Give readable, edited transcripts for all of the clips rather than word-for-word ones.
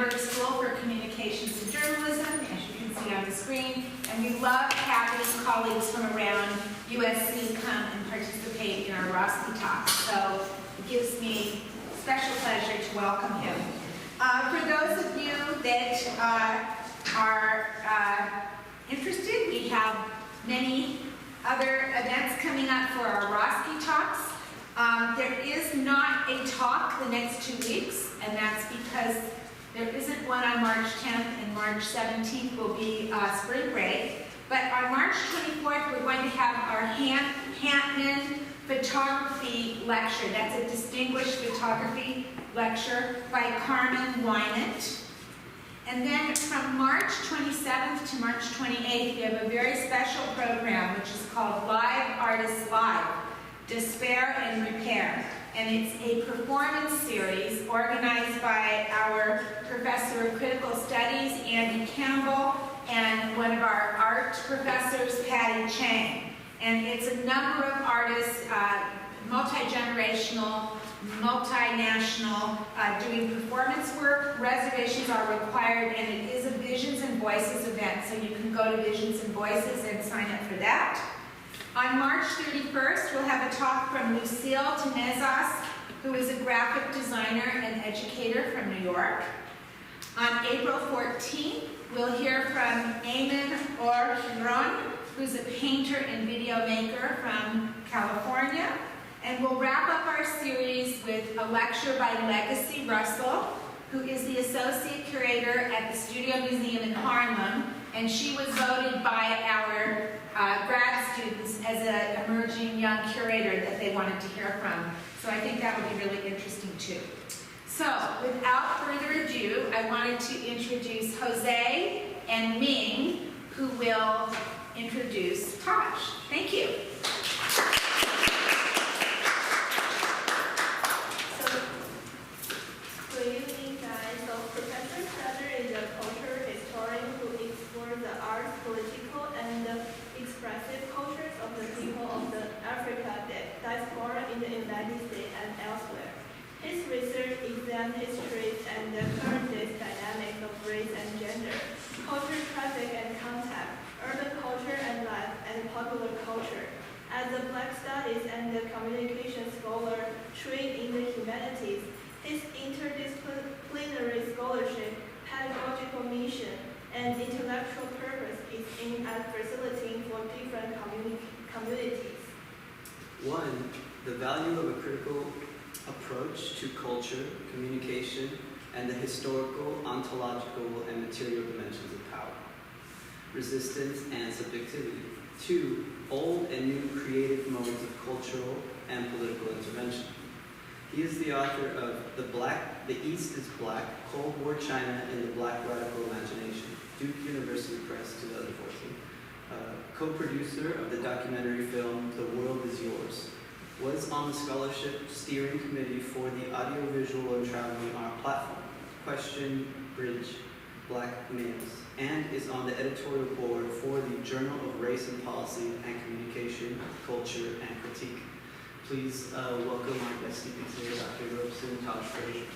Hamburg School for Communications and Journalism, as you can see on the screen, and we love having colleagues from around USC come and participate in our Roski talks. So it gives me special pleasure to welcome him. For those of you that are interested, we have many other events coming up for our Roski talks. There is not a talk the next 2 weeks, and that's because there isn't one on March 10th, and March 17th will be spring break. But on March 24th, we're going to have our Hantman Photography Lecture. That's a distinguished photography lecture by Carmen Wynant. And then from March 27th to March 28th, we have a very special program which is called Live Artists Live, Despair and Repair. And it's a performance series organized by our Professor of Critical Studies, Andy Campbell, and one of our art professors, Patty Chang. And it's a number of artists, multi-generational, multinational, doing performance work. Reservations are required, and it is a Visions and Voices event, so you can go to Visions and Voices and sign up for that. On March 31st, we'll have a talk from Lucille Tenezas, who is a graphic designer and educator from New York. On April 14th, we'll hear from Eamon Orron, who's a painter and video maker from California. And we'll wrap up our series with a lecture by Legacy Russell, who is the associate curator at the Studio Museum in Harlem, and she was voted by our grad students as an emerging young curator that they wanted to hear from. So I think that would be really interesting too. So without further ado, I wanted to introduce Jose and Ming, who will introduce Taj. Thank you. Good evening, guys. So Professor Frazier is a cultural historian who explores the arts, political, and expressive cultures of the people of the Africa diaspora in the United States and elsewhere. His research examines histories and the current day dynamics of race and gender, culture, traffic and contact, urban culture and life, and popular culture. As a Black Studies and the communication scholar trained in the humanities, his interdisciplinary scholarship, pedagogical mission, and intellectual purpose is aimed at facilitating for different communities. 1. The value of a critical approach to culture, communication, and the historical, ontological, and material dimensions of power. Resistance and subjectivity. 2. Old and new creative modes of cultural and political intervention. He is the author of The East is Black, Cold War China and the Black Radical Imagination, Duke University Press, 2014. Co-producer of the documentary film The World is Yours. Was on the scholarship steering committee for the audiovisual and traveling art platform, Question Bridge Black Males, and is on the editorial board for the Journal of Race and Policy and Communication, Culture, and Critique. Please welcome our guest speaker today, Dr. Robeson, Frazier.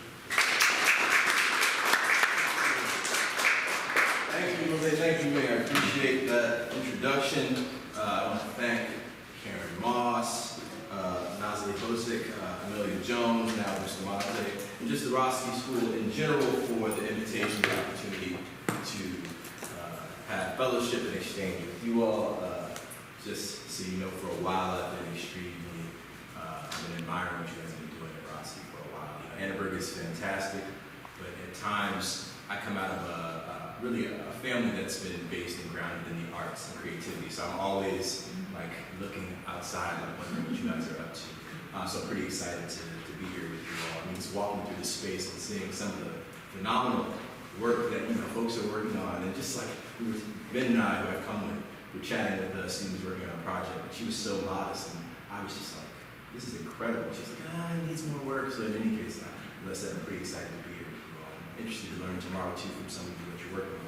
Thank you, Jose. Thank you, Mayor. I appreciate that introduction. I want to thank Karen Moss, Nazli Hosick, Amelia Jones, now Mr. Mate, and just the Roski School in general for the invitation, the opportunity to have fellowship and exchange with you all. Just so you know, for a while I've been extremely admiring what you guys have been doing at Roski for a while. Annenberg is fantastic, but at times I come out of really a family that's been based and grounded in the arts and creativity. So I'm always like looking outside, like wondering what you guys are up to. So I'm pretty excited to be here with you all. I mean, just walking through the space and seeing some of the phenomenal work that folks are working on, and just like Ben and I, who I've come with, we're chatting with students working on a project, but she was so modest, and I was just like, this is incredible. She's like, it needs more work. So in any case, as I said, I'm pretty excited to be here with you all. I'm interested to learn tomorrow too from some of you what you're working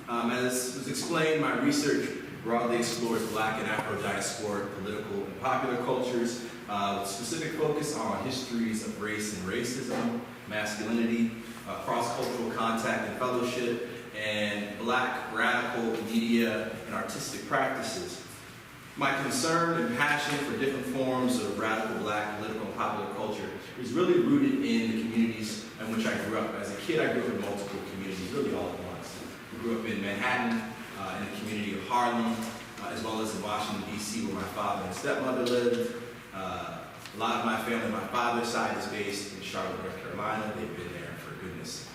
on. As was explained, my research broadly explores Black and Afro-diasporic political and popular cultures, with specific focus on histories of race and racism, masculinity, cross-cultural contact and fellowship, and Black radical media and artistic practices. My concern and passion for different forms of radical Black political and popular culture is really rooted in the communities in which I grew up. As a kid, I grew up in multiple communities, really all at once. I grew up in Manhattan, in the community of Harlem, as well as in Washington, D.C., where my father and stepmother lived. A lot of my family, my father's side, is based in Charlotte, North Carolina. They've been there for goodness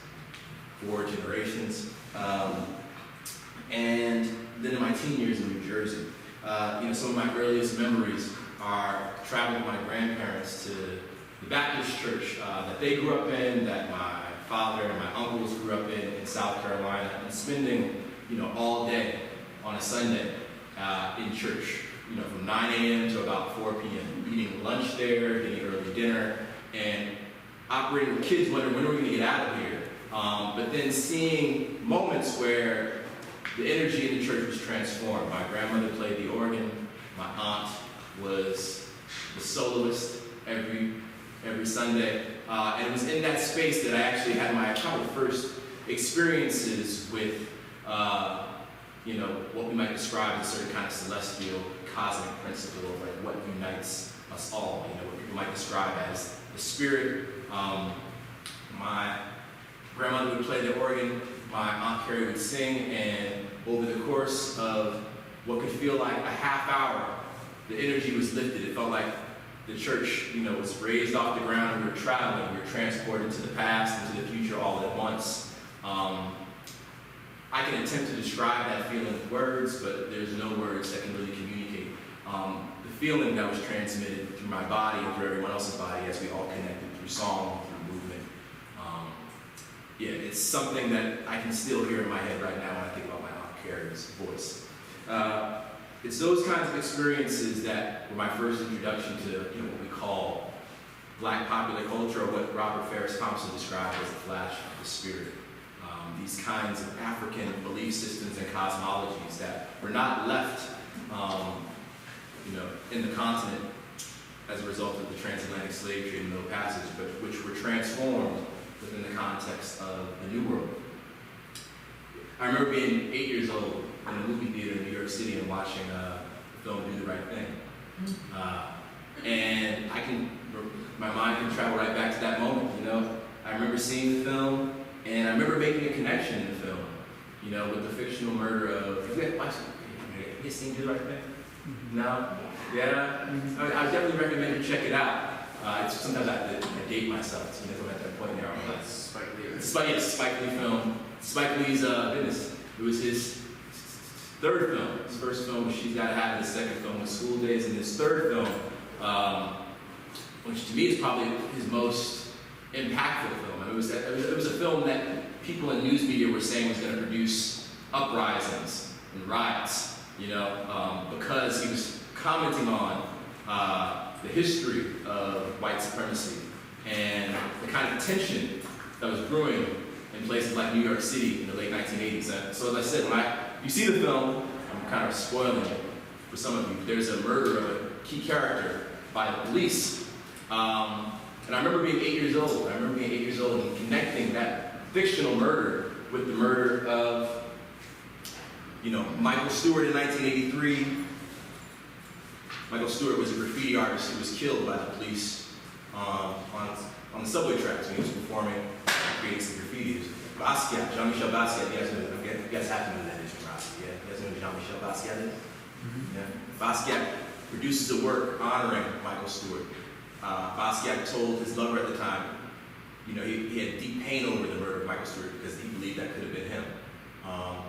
4 generations. And then in my teen years in New Jersey, some of my earliest memories are traveling with my grandparents to the Baptist church that they grew up in, that my father and my uncles grew up in South Carolina, and spending, all day on a Sunday in church, from 9 a.m. to about 4 p.m., eating lunch there, getting early dinner, and operating with kids wondering when are we going to get out of here. But then seeing moments where the energy in the church was transformed. My grandmother played the organ. My aunt was the soloist every Sunday. And it was in that space that I actually had my probably first experiences with, what we might describe as a certain kind of celestial, cosmic principle of like what unites us all. What people might describe as the spirit. My grandmother would play the organ. My Aunt Carrie would sing, and over the course of what could feel like a half hour, the energy was lifted. It felt like the church, was raised off the ground, and we were traveling. We were transported to the past and to the future all at once. I can attempt to describe that feeling with words, but there's no words that can really communicate the feeling that was transmitted through my body and through everyone else's body as we all connected through song, through movement. It's something that I can still hear in my head right now when I think about my Aunt Carrie's voice. It's those kinds of experiences that were my first introduction to what we call Black popular culture, or what Robert Ferris Thompson described as the flash of the spirit. These kinds of African belief systems and cosmologies that were not left in the continent as a result of the transatlantic slave trade and Middle Passage, but which were transformed within the context of the New World. I remember being 8 years old in a movie theater in New York City and watching the film Do the Right Thing. And my mind can travel right back to that moment, I remember seeing the film, and I remember making a connection in the film, with the fictional murder of, have you seen Do the Right Thing? No? Yeah? I definitely recommend you check it out. Sometimes I date myself, I'm at that point now. Spike Lee. Spike Lee film. Spike Lee's, it was his third film. His first film was She's Gotta Have It. His second film was School Days. And his third film, which to me is probably his most impactful film. It was a film that people in news media were saying was going to produce uprisings and riots, because he was commenting on the history of white supremacy and the kind of tension that was brewing in places like New York City in the late 1980s. And so as I said, when you see the film, I'm kind of spoiling it for some of you. There's a murder of a key character by the police. And I remember being 8 years old. And connecting that fictional murder with the murder of, Michael Stewart in 1983. Michael Stewart was a graffiti artist who was killed by the police on the subway tracks when he was performing, creating some graffiti. Basquiat, Jean-Michel Basquiat, you guys have to know that is from Roski, yeah? You guys know who Jean-Michel Basquiat is? Yeah. Basquiat produces a work honoring Michael Stewart. Basquiat told his lover at the time, he had deep pain over the murder of Michael Stewart because he believed that could have been him.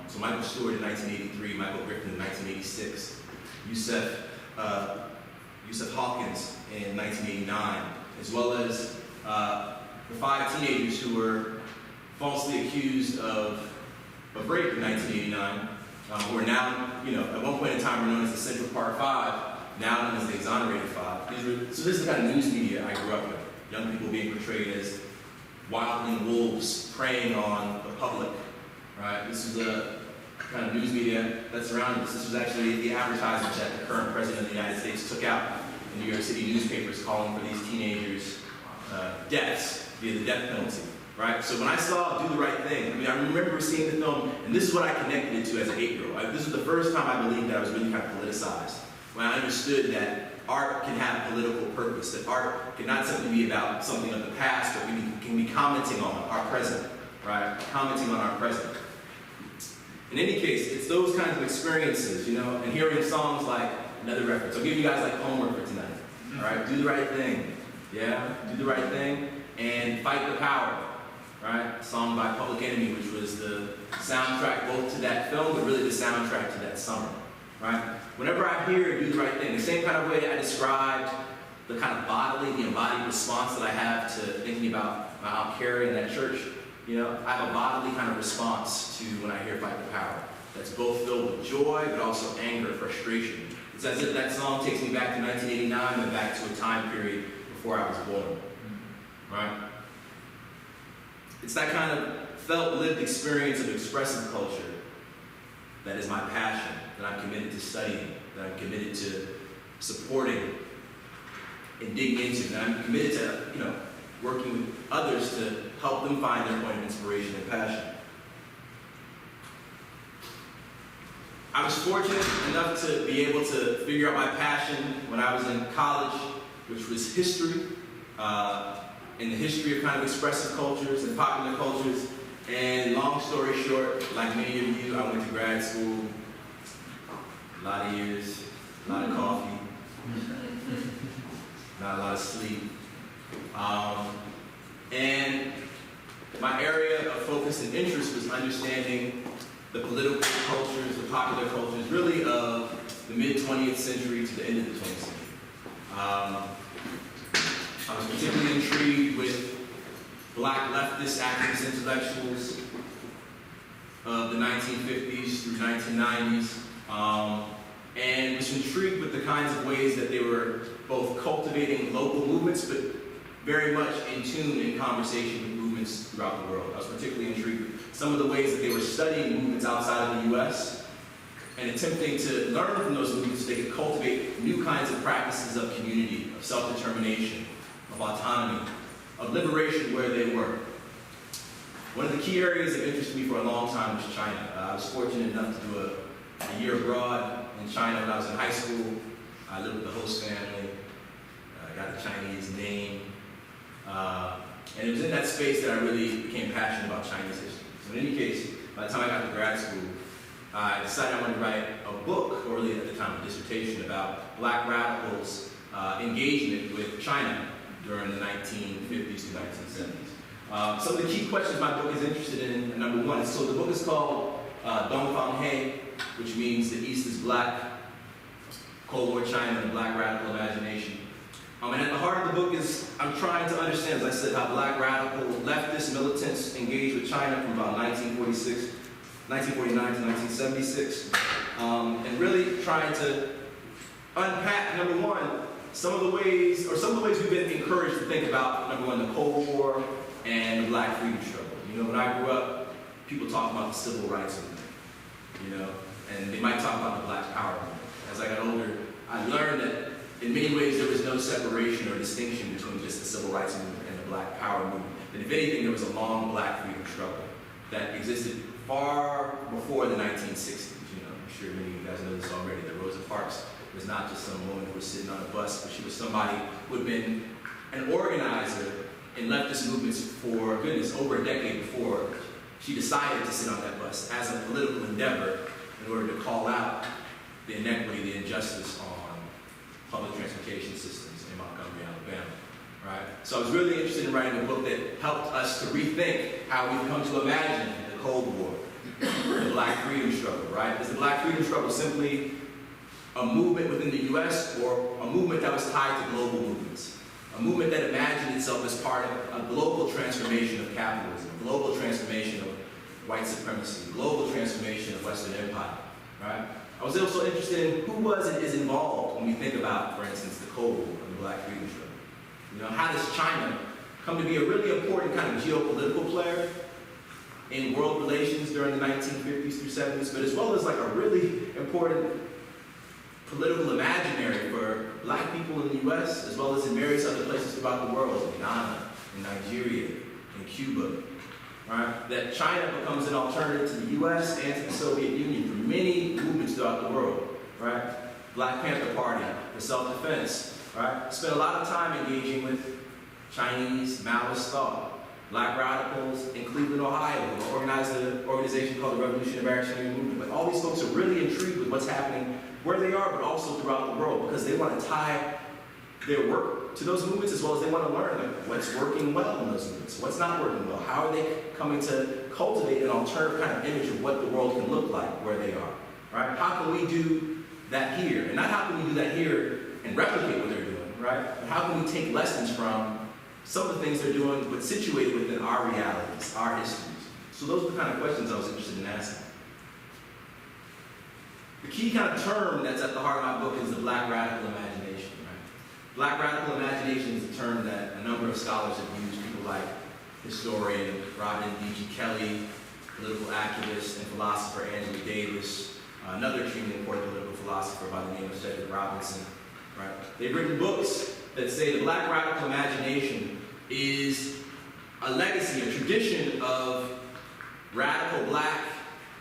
So Michael Stewart in 1983, Michael Griffin in 1986, Yusuf Hawkins in 1989, as well as the 5 teenagers who were falsely accused of rape in 1989, who are now, at one point in time were known as the Central Park 5, now known as the Exonerated 5. So this is the kind of news media I grew up with. Young people being portrayed as wildling wolves preying on the public, right? This was a kind of news media that surrounded us. This was actually the advertisement that the current president of the United States took out in New York City newspapers calling for these teenagers' deaths via the death penalty. right? So when I saw Do the Right Thing, I mean, I remember seeing the film, and this is what I connected it to as an 8-year-old. This was the first time I believed that I was really kind of politicized, when I understood that art can have political purpose, that art can not simply be about something of the past, but can be commenting on our present, right? Commenting on our present. In any case, it's those kinds of experiences, you know, and hearing songs like, another reference, I'll give you guys like homework for tonight, all right? Do the Right Thing, yeah? Do the Right Thing, and Fight the Power, right? Song by Public Enemy, which was the soundtrack both to that film, but really the soundtrack to that summer, right? Whenever I hear Do the Right Thing, the same kind of way I described the kind of bodily, the embodied response that I have to thinking about my Aunt Carrie and that church, you know, I have a bodily kind of response to when I hear Fight the Power. That's both filled with joy, but also anger, frustration. It's as if that song takes me back to 1989 and back to a time period before I was born, right? It's that kind of felt, lived experience of expressive culture that is my passion, that I'm committed to studying, that I'm committed to supporting and digging into, that I'm committed to, you know, working with others to help them find their point of inspiration and passion. I was fortunate enough to be able to figure out my passion when I was in college, which was history, in the history of kind of expressive cultures and popular cultures. And long story short, like many of you, I went to grad school, a lot of years, a lot of coffee, not a lot of sleep. And my area of focus and interest was understanding the political cultures, the popular cultures, really of the mid-20th century to the end of the 20th century. I was particularly intrigued with Black leftist activist intellectuals of the 1950s through 1990s, and was intrigued with the kinds of ways that they were both cultivating local movements, but very much in tune in conversation with movements throughout the world. I was particularly intrigued with some of the ways that they were studying movements outside of the U.S. and attempting to learn from those movements so they could cultivate new kinds of practices of community, of self-determination, of autonomy, of liberation where they were. One of the key areas that interested me for a long time was China. I was fortunate enough to do a year abroad in China when I was in high school. I lived with the host family. I got a Chinese name. And it was in that space that I really became passionate about Chinese history. So in any case, by the time I got to grad school, I decided I wanted to write a book, or really at the time a dissertation, about Black radicals' engagement with China during the 1950s to 1970s. Some of the key questions my book is interested in, number one, so the book is called Dongfang He, which means the East is Black, Cold War China and the Black Radical Imagination. And at the heart of the book is, I'm trying to understand, as I said, how Black radical leftist militants engaged with China from about 1949 to 1976, and really trying to unpack, number one, some of the ways we've been encouraged to think about, number one, the Cold War and the Black freedom struggle. You know, when I grew up, people talk about the civil rights movement, you know, and they might talk about the Black Power movement. As I got older, I learned that in many ways there was no separation or distinction between just the civil rights movement and the Black Power movement. And if anything, there was a long Black freedom struggle that existed far before the 1960s. You know, I'm sure many of you guys know this already, that Rosa Parks was not just some woman who was sitting on a bus, but she was somebody who had been an organizer in leftist movements for, goodness, over a decade before she decided to sit on that bus as a political endeavor in order to call out the inequity, the injustice on public transportation systems in Montgomery, Alabama, right? So I was really interested in writing a book that helped us to rethink how we've come to imagine the Cold War, the Black freedom struggle, right? Is the Black freedom struggle simply a movement within the U.S. or a movement that was tied to global movements? A movement that imagined itself as part of a global transformation of capitalism, a global transformation of white supremacy, a global transformation of Western empire, right? I was also interested in who was and is involved when we think about, for instance, the Cold War and the Black freedom struggle. You know, how does China come to be a really important kind of geopolitical player in world relations during the 1950s through 70s, but as well as like a really important political imaginary for Black people in the U.S., as well as in various other places throughout the world, in Ghana, in Nigeria, in Cuba, right? That China becomes an alternative to the US and to the Soviet Union for many movements throughout the world, right? Black Panther Party, the self-defense, right? Spent a lot of time engaging with Chinese Maoist thought. Black radicals in Cleveland, Ohio, who organized an organization called the Revolutionary Reactionary Movement. But all these folks are really intrigued with what's happening where they are, but also throughout the world, because they want to tie their work to those movements, as well as they want to learn what's working well in those movements, what's not working well, how are they coming to cultivate an alternative kind of image of what the world can look like where they are, right? How can we do that here? And not how can we do that here and replicate what they're doing, right? But how can we take lessons from some of the things they're doing, but situated within our realities, our histories? So those are the kind of questions I was interested in asking. The key kind of term that's at the heart of my book is the Black radical imagination, right? Black radical imagination is a term that a number of scholars have used, people like historian Robin D.G. Kelly, political activist and philosopher Angela Davis, another extremely important political philosopher by the name of Cedric Robinson, right? They've written books that say the Black radical imagination is a legacy, a tradition of radical Black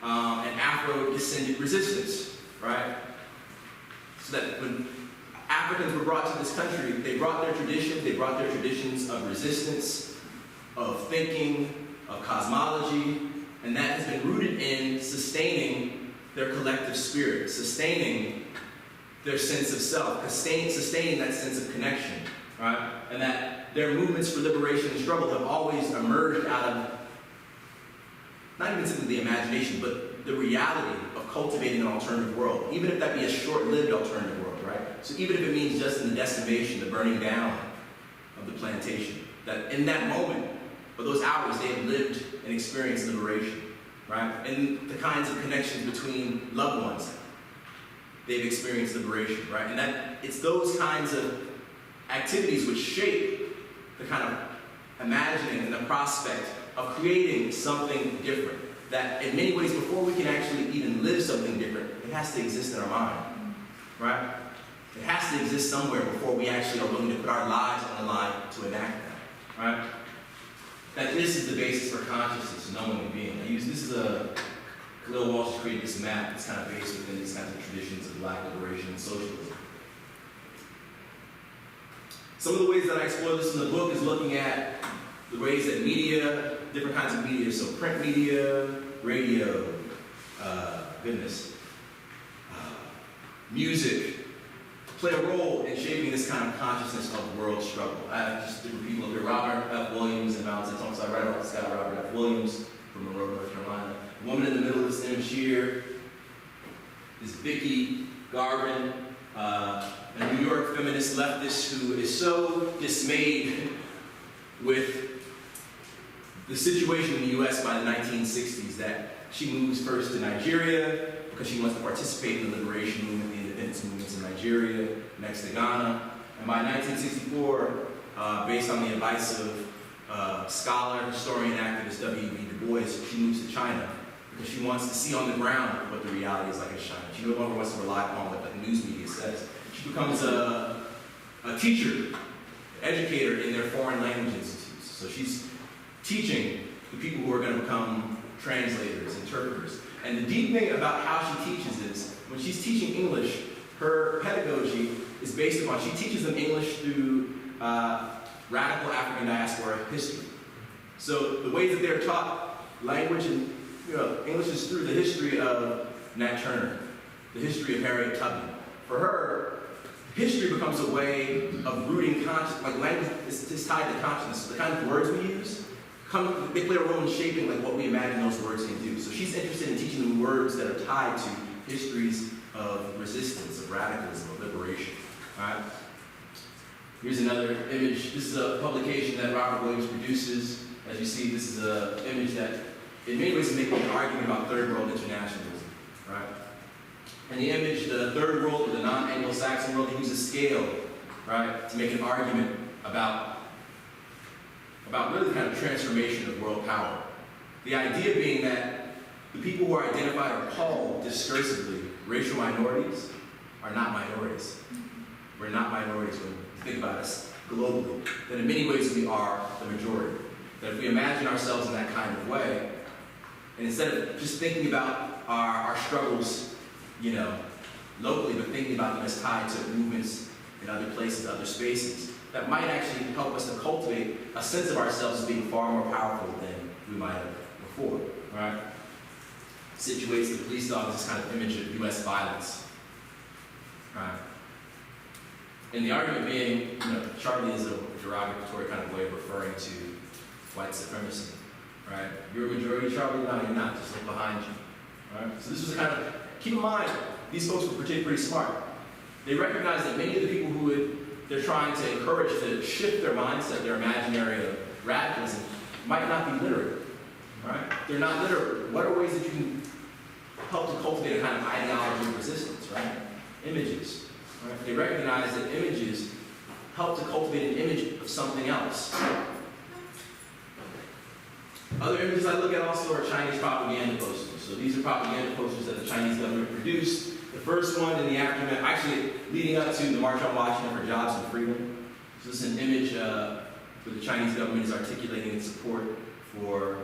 and Afro-descended resistance, right? So that when Africans were brought to this country, they brought their traditions of resistance, of thinking, of cosmology, and that has been rooted in sustaining their collective spirit, sustaining their sense of self, sustaining that sense of connection, right? And that their movements for liberation and struggle have always emerged out of not even simply the imagination, but the reality of cultivating an alternative world, even if that be a short-lived alternative world, right? So even if it means just in the decimation, the burning down of the plantation, that in that moment, or those hours, they have lived and experienced liberation, right? And the kinds of connections between loved ones, they've experienced liberation, right? And that it's those kinds of activities which shape the kind of imagining and the prospect of creating something different. That in many ways, before we can actually even live something different, it has to exist in our mind, right? It has to exist somewhere before we actually are willing to put our lives on the line to enact that, right? That this is the basis for consciousness, knowing and being. Khalil Walsh has created this map that's kind of based within these kinds of traditions of Black liberation and socialism. Some of the ways that I explore this in the book is looking at the ways that media, different kinds of media, so print media, radio, music, play a role in shaping this kind of consciousness of world struggle. I have just different people up here, Robert F. Williams and Mount St. Thomas. I write about this guy, Robert F. Williams, from Monroe, North Carolina. The woman in the middle of this image here is Vicki Garvin, a New York feminist leftist who is so dismayed with the situation in the U.S. by the 1960s that she moves first to Nigeria because she wants to participate in the liberation movement, the independence movements in Nigeria, next to Ghana. And by 1964, based on the advice of scholar, historian, activist W.E.B. Du Bois, she moves to China because she wants to see on the ground what the reality is like in China. She no longer wants to rely upon what the news media says. She becomes a teacher, educator in their foreign language institutes. So she's teaching the people who are going to become translators, interpreters. And the deep thing about how she teaches is, when she's teaching English, her pedagogy is based upon, she teaches them English through radical African diaspora history. So the ways that they're taught language and English is through the history of Nat Turner, the history of Harriet Tubman. For her, history becomes a way of rooting consciousness, like language is tied to consciousness. So the kind of words we use, they play a role in shaping like what we imagine those words can do. So she's interested in teaching them words that are tied to histories of resistance, of radicalism, of liberation. All right? Here's another image. This is a publication that Robert Williams produces. As you see, this is an image that in many ways is making an argument about third world internationalism. Right? And the image, the third world, or the non-Anglo-Saxon world, he uses scale, right, to make an argument about really the kind of transformation of world power. The idea being that the people who are identified or called discursively racial minorities are not minorities. We're not minorities when you think about us globally. That in many ways we are the majority. That if we imagine ourselves in that kind of way, and instead of just thinking about our struggles, you know, locally, but thinking about them as tied to movements in other places, other spaces, that might actually help us to cultivate a sense of ourselves as being far more powerful than we might have before, right? Situates the police dog as this kind of image of U.S. violence, right? And the argument being, you know, Charlie is a derogatory kind of way of referring to white supremacy, right? You're a majority, Charlie? No, you're not. Just look behind you, right? So this was kind of, keep in mind, these folks were pretty smart. They recognized that many of the people who they're trying to encourage to shift their mindset, their imaginary of radicalism, might not be literate, right? They're not literate. What are ways that you can help to cultivate a kind of ideology of resistance, right? Images, right? They recognize that images help to cultivate an image of something else. Other images I look at also are Chinese propaganda posters. So these are propaganda posters that the Chinese government produced. The first one in the aftermath, actually leading up to the March on Washington for Jobs and Freedom. So this is an image where the Chinese government is articulating its support for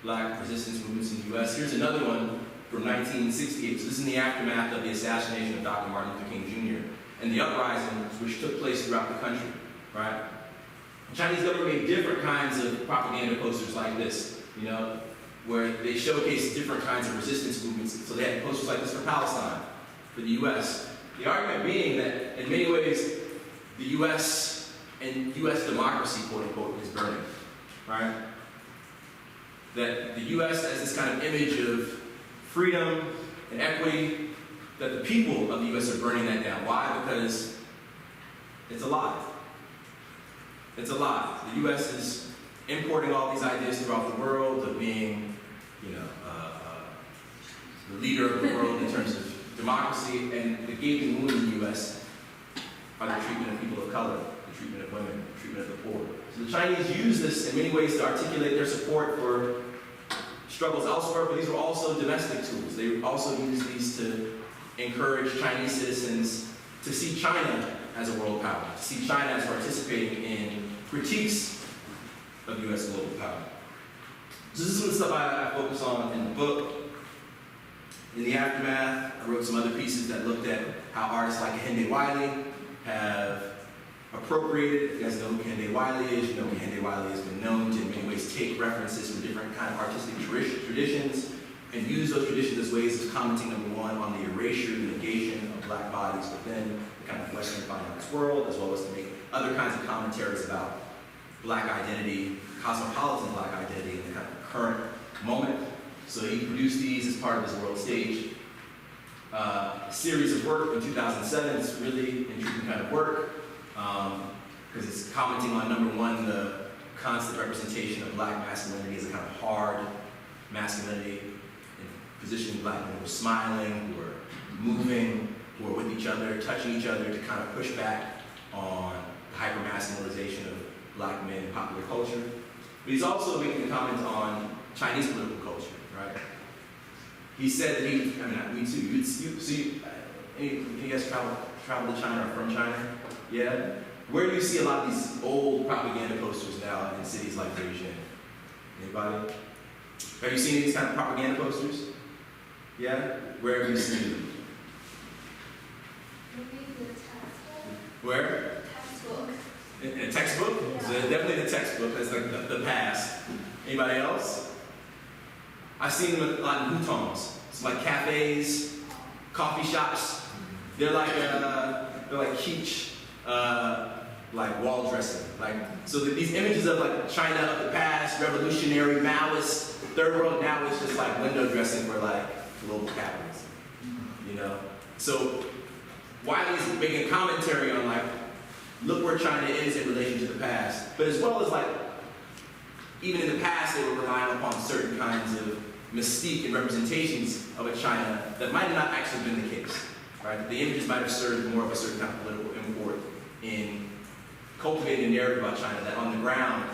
black resistance movements in the U.S. Here's another one from 1968. So this is in the aftermath of the assassination of Dr. Martin Luther King Jr. and the uprisings which took place throughout the country, right? The Chinese government made different kinds of propaganda posters like this, you know, where they showcase different kinds of resistance movements. So they had posters like this for Palestine, for the U.S. The argument being that, in many ways, the U.S. and U.S. democracy, quote unquote, is burning, right? That the U.S. has this kind of image of freedom and equity, that the people of the U.S. are burning that down. Why? Because it's a lie. It's a lie. The U.S. is importing all these ideas throughout the world of being, you know, the leader of the world in terms of democracy, and the gaping wound in the U.S. are the treatment of people of color, the treatment of women, the treatment of the poor. So the Chinese use this in many ways to articulate their support for struggles elsewhere, but these were also domestic tools. They also used these to encourage Chinese citizens to see China as a world power, to see China as participating in critiques of U.S. global power. So this is some of the stuff I focus on in the book. In the aftermath, I wrote some other pieces that looked at how artists like Kehinde Wiley have appropriated. If you guys know who Kehinde Wiley is, you know Kehinde Wiley has been known to in many ways take references from different kind of artistic traditions and use those traditions as ways of commenting, number one, on the erasure, the negation of black bodies within the kind of Western fine arts world, as well as to make other kinds of commentaries about black identity, cosmopolitan black identity in the kind of current moment. So he produced these as part of his world stage series of work in 2007. It's really intriguing kind of work because it's commenting on, number one, the constant representation of black masculinity as a kind of hard masculinity, and positioning black men who are smiling, who are moving, who are with each other, touching each other to kind of push back on the hyper-masculinization of black men in popular culture. But he's also making a comment on Chinese political culture, right? He said that me too. Any of you guys travel to China or from China? Yeah? Where do you see a lot of these old propaganda posters now in cities like Beijing? Anybody? Have you seen these kind of propaganda posters? Yeah? Where have you seen them? Maybe the textbook. Where? Textbook. In a textbook? Yeah. So definitely the textbook. That's like the past. Anybody else? I've seen them a lot in hutongs. It's like cafes, coffee shops. They're like quiche, like wall dressing. Like, so that these images of like China of the past, revolutionary, Maoist, third world, now it's just like window dressing for like global capitalism. You know? So Wiley's making a commentary on like, look where China is in relation to the past, but as well as like, even in the past they were relying upon certain kinds of mystique and representations of a China that might have not actually been the case, right? The images might have served more of a certain kind of political import in cultivating a narrative about China that on the ground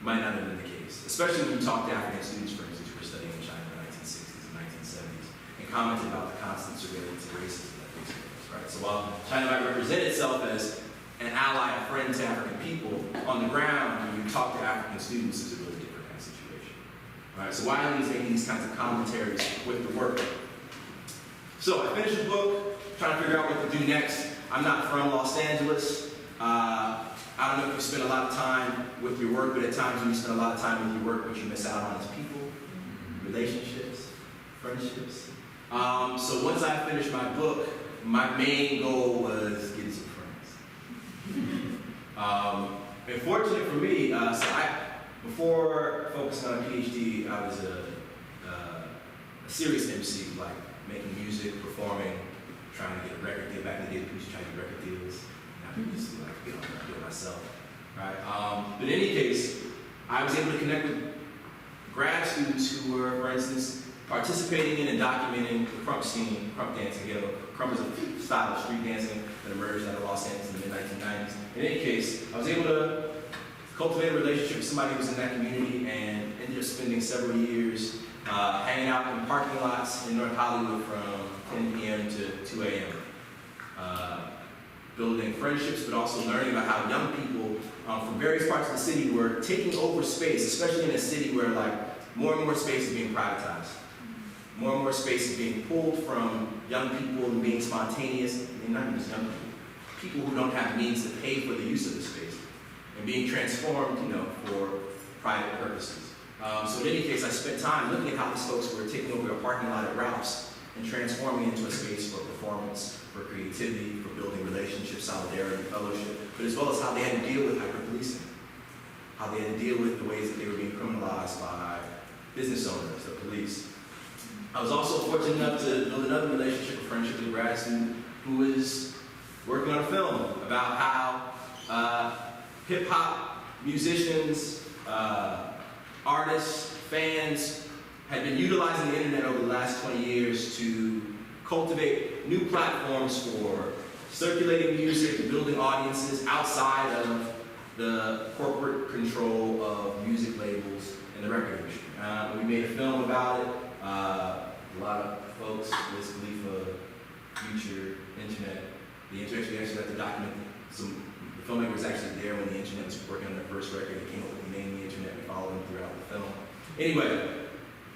might not have been the case, especially when you talk to African students, for instance, who were studying in China in the 1960s and 1970s and commented about the constant surveillance and racism that they experienced, right? So while China might represent itself as an ally, a friend to African people. On the ground, when you talk to African students, it's a really different kind of situation. All right, so Wiley is making these kinds of commentaries with the work. So I finished the book, trying to figure out what to do next. I'm not from Los Angeles. I don't know if you spend a lot of time with your work, but at times when you spend a lot of time with your work, what you miss out on is people, relationships, friendships. So once I finished my book, my main goal was getting some friends. And fortunately for me, before focusing on a PhD, I was a serious MC, like making music, performing, trying to get a record deal. Back in the day, people used to try to get record deals. Now people used to like get on there and do it myself. Right? But in any case, I was able to connect with grad students who were, for instance, participating in and documenting the crump scene, crump dancing. You know, crump is a style of street dancing that emerged out of Los Angeles in the mid-1990s. In any case, I was able to cultivate a relationship with somebody who was in that community and ended up spending several years hanging out in parking lots in North Hollywood from 10 p.m. to 2 a.m. Building friendships, but also learning about how young people from various parts of the city were taking over space, especially in a city where like more and more space is being privatized. More and more space is being pulled from young people and being spontaneous, and not even just young people who don't have means to pay for the use of the space, and being transformed, for private purposes. So in any case, I spent time looking at how these folks were taking over a parking lot at Ralph's and transforming it into a space for performance, for creativity, for building relationships, solidarity, fellowship, but as well as how they had to deal with hyper-policing, how they had to deal with the ways that they were being criminalized by business owners, the police. I was also fortunate enough to build another relationship, a friendship with a grad student who was working on a film about how hip-hop musicians, artists, fans had been utilizing the internet over the last 20 years to cultivate new platforms for circulating music, building audiences outside of the corporate control of music labels and the record industry. We made a film about it. A lot of folks, Wiz Khalifa, Future, Internet. We actually had to document the filmmaker was actually there when the Internet was working on their first record. They came up with the name of the Internet. We followed them throughout the film. Anyway,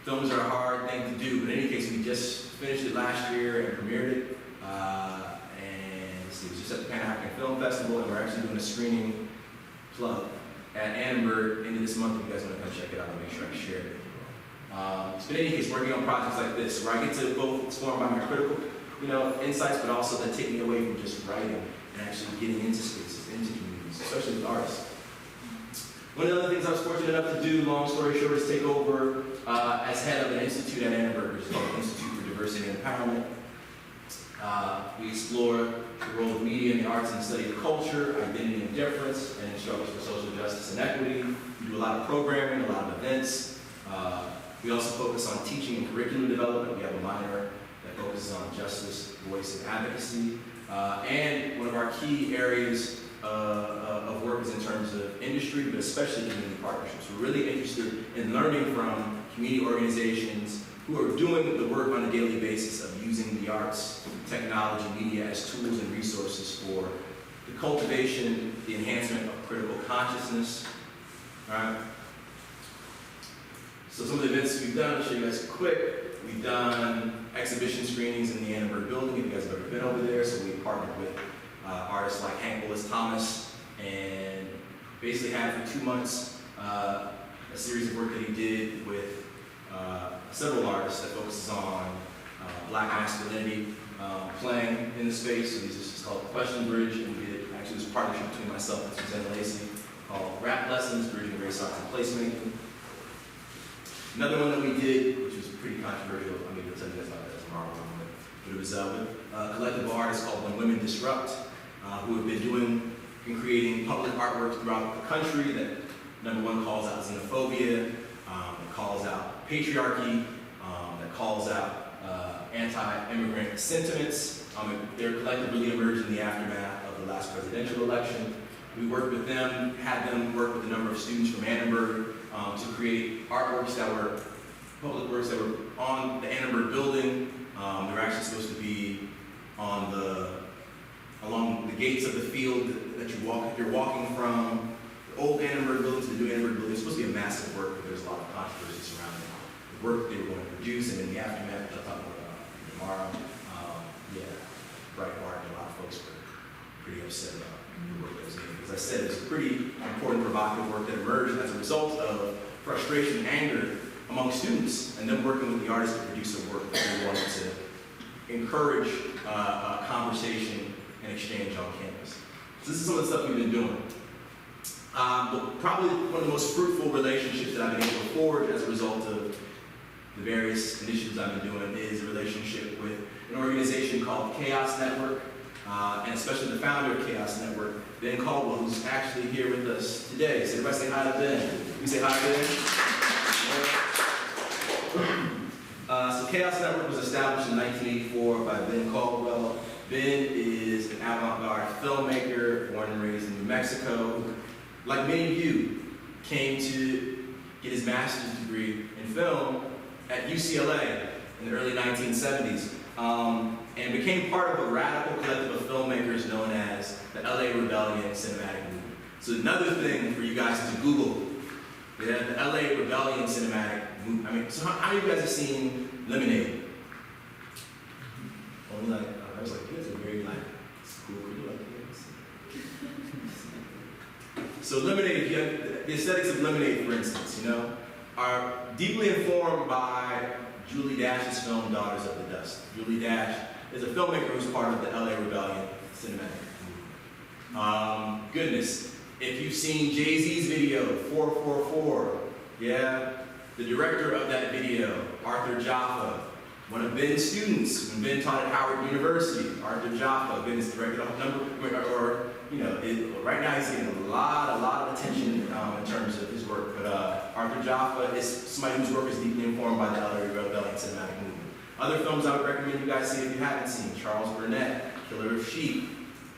films are a hard thing to do, but in any case, we just finished it last year and premiered it. And it was just at the Pan-African Film Festival, and we're actually doing a screening plug at Annenberg into this month. If you guys want to come check it out, I'll make sure I share it. So in any case, working on projects like this, where I get to both explore by my critical, insights, but also that take me away from just writing and actually getting into spaces, into communities, especially with artists. One of the other things I was fortunate enough to do, long story short, is take over as head of an institute at Annenberg, which is called the Institute for Diversity and Empowerment. We explore the role of media in the arts and the study of culture, identity and difference, and struggles for social justice and equity. We do a lot of programming, a lot of events. We also focus on teaching and curriculum development. We have a minor that focuses on justice, voice, and advocacy. And one of our key areas of work is in terms of industry, but especially community partnerships. We're really interested in learning from community organizations who are doing the work on a daily basis of using the arts, technology, media as tools and resources for the cultivation, the enhancement of critical consciousness. All right. So some of the events we've done, I'll show you guys quick. We've done exhibition screenings in the Annenberg building, if you guys have ever been over there. So we partnered with artists like Hank Willis Thomas, and basically had for 2 months a series of work that he did with several artists that focuses on black masculinity, playing in the space. So this is called Question Bridge, and we did actually this partnership between myself and Suzanne Lacey called Rap Lessons, Bridging Race, Arts, and Placemaking. Another one that we did, which was pretty controversial, I'm going to tell you guys about that tomorrow, but it was with a collective of artists called When Women Disrupt, who have been doing and creating public artwork throughout the country that, number one, calls out xenophobia, that calls out patriarchy, that calls out anti-immigrant sentiments. They're collectively emerged in the aftermath of the last presidential election. We worked with them, had them work with a number of students from Annenberg to create artworks that were, public works that were on the Annenberg building. They were actually supposed to be on along the gates of the field that you you're walking from the old Annenberg building to the new Annenberg building. It's supposed to be a massive work, but there's a lot of controversy surrounding the work they were going to produce, and in the aftermath, which I'll talk about tomorrow, Breitbart and a lot of folks were pretty upset about the work that was made. As I said, it's a pretty important, provocative work that emerged as a result of frustration and anger among students, and them working with the artists to produce a work that they wanted to encourage conversation and exchange on campus. So this is some of the stuff we've been doing. But probably one of the most fruitful relationships that I've been able to forge as a result of the various initiatives I've been doing is a relationship with an organization called Chaos Network, and especially the founder of Chaos Network, Ben Caldwell, who's actually here with us today. So everybody say hi to Ben. We say hi to Ben. So Chaos Network was established in 1984 by Ben Caldwell. Ben is an avant-garde filmmaker, born and raised in New Mexico. Like many of you, came to get his master's degree in film at UCLA in the early 1970s, and became part of a radical collective of filmmakers known as the LA Rebellion Cinematic Movement. So another thing for you guys to Google, the LA Rebellion Cinematic Movement. I mean, so how many of you guys have seen Lemonade? Only like, I was like, you guys are very like, it's cool, you like it. So Lemonade, the aesthetics of Lemonade, for instance, are deeply informed by Julie Dash's film, Daughters of the Dust. Julie Dash is a filmmaker who's part of the LA Rebellion Cinematic Movement. Goodness, if you've seen Jay-Z's video, 444, the director of that video, Arthur Jaffa, one of Ben's students, when Ben taught at Howard University, Arthur Jaffa, Ben has directed a number, right now he's getting a lot of attention in terms of his work, but Arthur Jaffa is somebody whose work is deeply informed by the LA Rebellion Cinematic Movement. Other films I would recommend you guys see if you haven't seen, Charles Burnett, Killer of Sheep.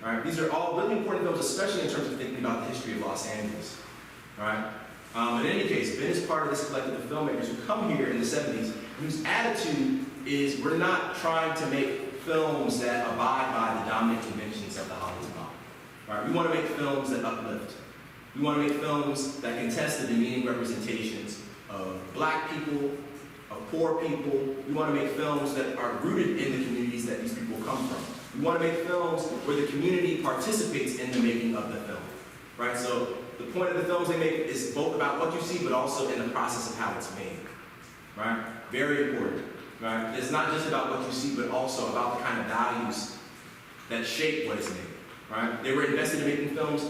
All right? These are all really important films, especially in terms of thinking about the history of Los Angeles. All right? In any case, Ben is part of this collective of filmmakers who come here in the 70s, whose attitude is we're not trying to make films that abide by the dominant conventions of the Hollywood model. Right? We want to make films that uplift. We want to make films that contest the demeaning representations of black people, of poor people. We want to make films that are rooted in the communities that these people come from. We want to make films where the community participates in the making of the film. Right? So the point of the films they make is both about what you see, but also in the process of how it's made. Right? Very important. Right? It's not just about what you see, but also about the kind of values that shape what is made. Right? They were invested in making films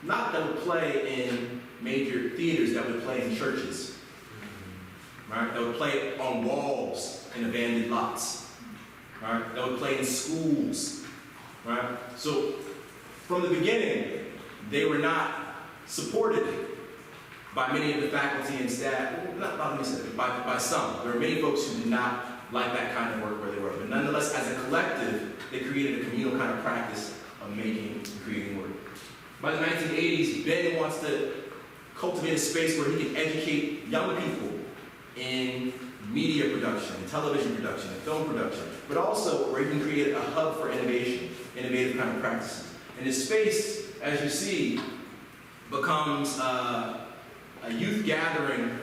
not that would play in major theaters, that would play in churches. Right? That would play on walls in abandoned lots. Right? That would play in schools. Right? So from the beginning, they were not supported by many of the faculty and staff, by some. There were many folks who did not like that kind of work where they were. But nonetheless, as a collective, they created a communal kind of practice of making and creating work. By the 1980s, Ben wants to cultivate a space where he can educate young people in media production, television production, and film production, but also where he can create a hub for innovation, innovative kind of practices. And his space, as you see, becomes a youth gathering,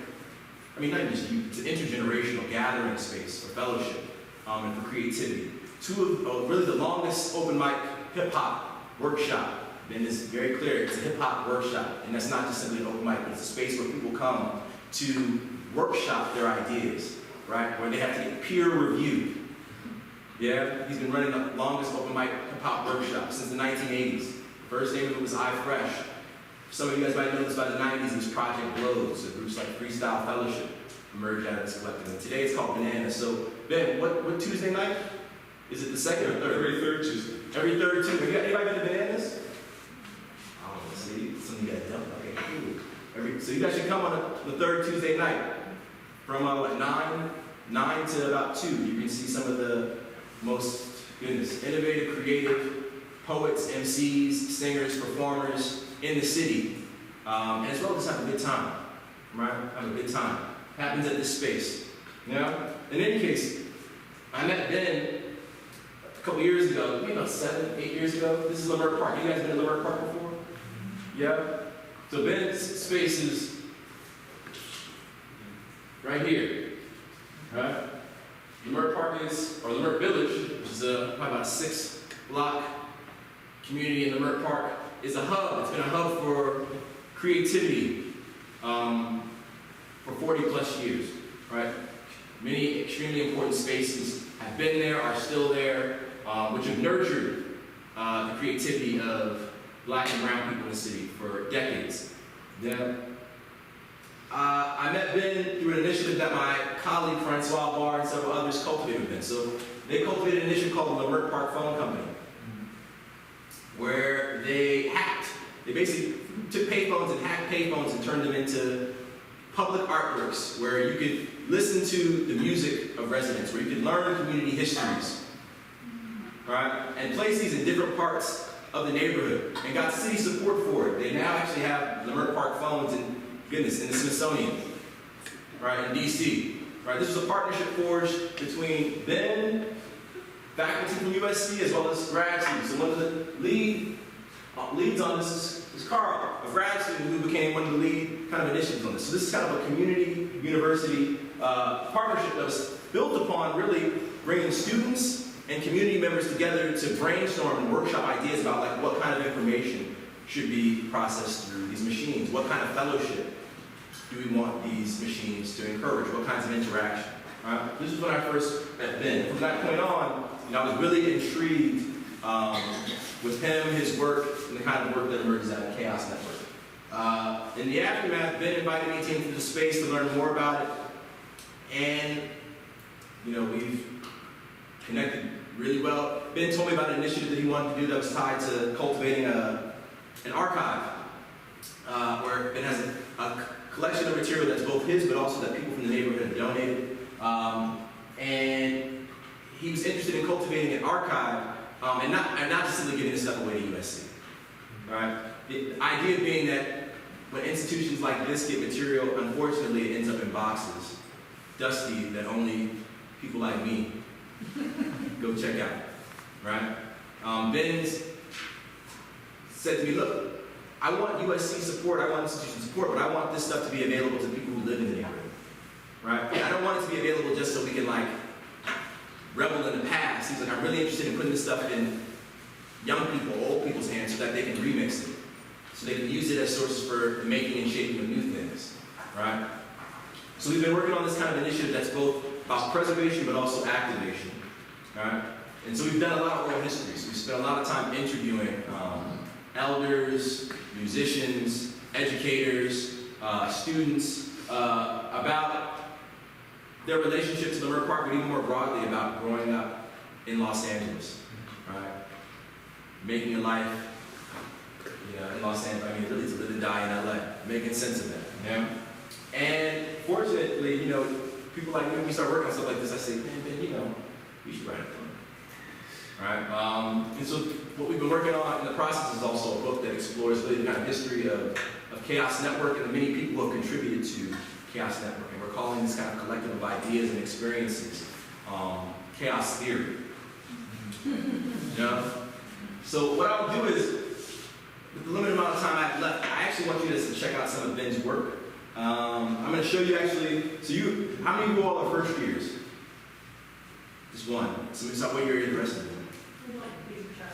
not even just youth, it's an intergenerational gathering space for fellowship and for creativity. Two of really the longest open mic hip-hop workshop. Ben is very clear, it's a hip-hop workshop, and that's not just simply an open mic, but it's a space where people come to workshop their ideas, right? Where they have to get peer reviewed. Yeah, he's been running the longest open mic hip-hop workshop since the 1980s. The first name of it was iFresh. Some of you guys might know this, by the 90s, it was Project Blows, so groups like Freestyle Fellowship emerged out of this collective. And today it's called Banana. So, Ben, what Tuesday night? Is it the second or third? Every third Tuesday. Every third Tuesday. Anybody been to Bananas? Oh, see, some of you guys don't. Okay, cool. So you guys should come on the third Tuesday night from 9 to about 2. You can see some of the most, innovative, creative poets, MCs, singers, performers in the city. And as well, just have a good time, right? Have a good time. Happens at this space. In any case, I met Ben a couple years ago, maybe about 7, 8 years ago. This is Laverne Park. You guys been to Laverne Park before? Yeah. So Ben's space is right here. Right? Leimert Park is, or Leimert Village, which is probably about a 6-block community in Leimert Park, is a hub. It's been a hub for creativity for 40 plus years, right? Many extremely important spaces have been there, are still there, which have nurtured the creativity of Black and brown people in the city for decades. Yeah. I met Ben through an initiative that my colleague Francois Barr and several others cultivated with Ben. So they cultivated an initiative called the Leimert Park Phone Company, where they basically took payphones and hacked payphones and turned them into public artworks where you could listen to the music of residents, where you could learn community histories, right? And place these in different parts of the neighborhood, and got city support for it. They now actually have Leimert Park phones in the Smithsonian, right, in DC. Right? This was a partnership forged between Ben, faculty from USC, as well as grad students. So one of the leads on this is Carl, a grad student who became one of the lead kind of initiatives on this. So this is kind of a community university partnership that was built upon really bringing students and community members together to brainstorm and workshop ideas about like what kind of information should be processed through these machines, what kind of fellowship do we want these machines to encourage, what kinds of interaction. Right? This is when I first met Ben. From that point on, I was really intrigued with him, his work, and the kind of work that emerges out of Chaos Network. In the aftermath, Ben invited me into the space to learn more about it, and we've connected really well. Ben told me about an initiative that he wanted to do that was tied to cultivating an archive, where Ben has a collection of material that's both his, but also that people from the neighborhood have donated. And he was interested in cultivating an archive, and not just simply giving this stuff away to USC. Right? The idea being that when institutions like this get material, unfortunately it ends up in boxes, dusty, that only people like me go check out. Right? Ben said to me, look, I want USC support, I want institution support, but I want this stuff to be available to people who live in the neighborhood. Right? And I don't want it to be available just so we can revel in the past. He's like, I'm really interested in putting this stuff in young people, old people's hands so that they can remix it. So they can use it as sources for the making and shaping of new things. Right? So we've been working on this kind of initiative that's both about preservation but also activation. Right? And so we've done a lot of oral histories. We've spent a lot of time interviewing elders, musicians, educators, students, about their relationship to Leimert Park, but even more broadly about growing up in Los Angeles, right? Making a life, in Los Angeles. I mean, really to live and die in LA, making sense of that. Yeah. And fortunately, people like me, when we start working on stuff like this, I say, man, Ben, you should write a book. Right? And so what we've been working on in the process is also a book that explores really the kind of history of Chaos Network and the many people who have contributed to Chaos Network. And we're calling this kind of collective of ideas and experiences chaos theory. So what I'll do is, with the limited amount of time I have left, I actually want you guys to check out some of Ben's work. I'm going to show you actually, how many of you all are first years? Just one. So what year are you the rest of them?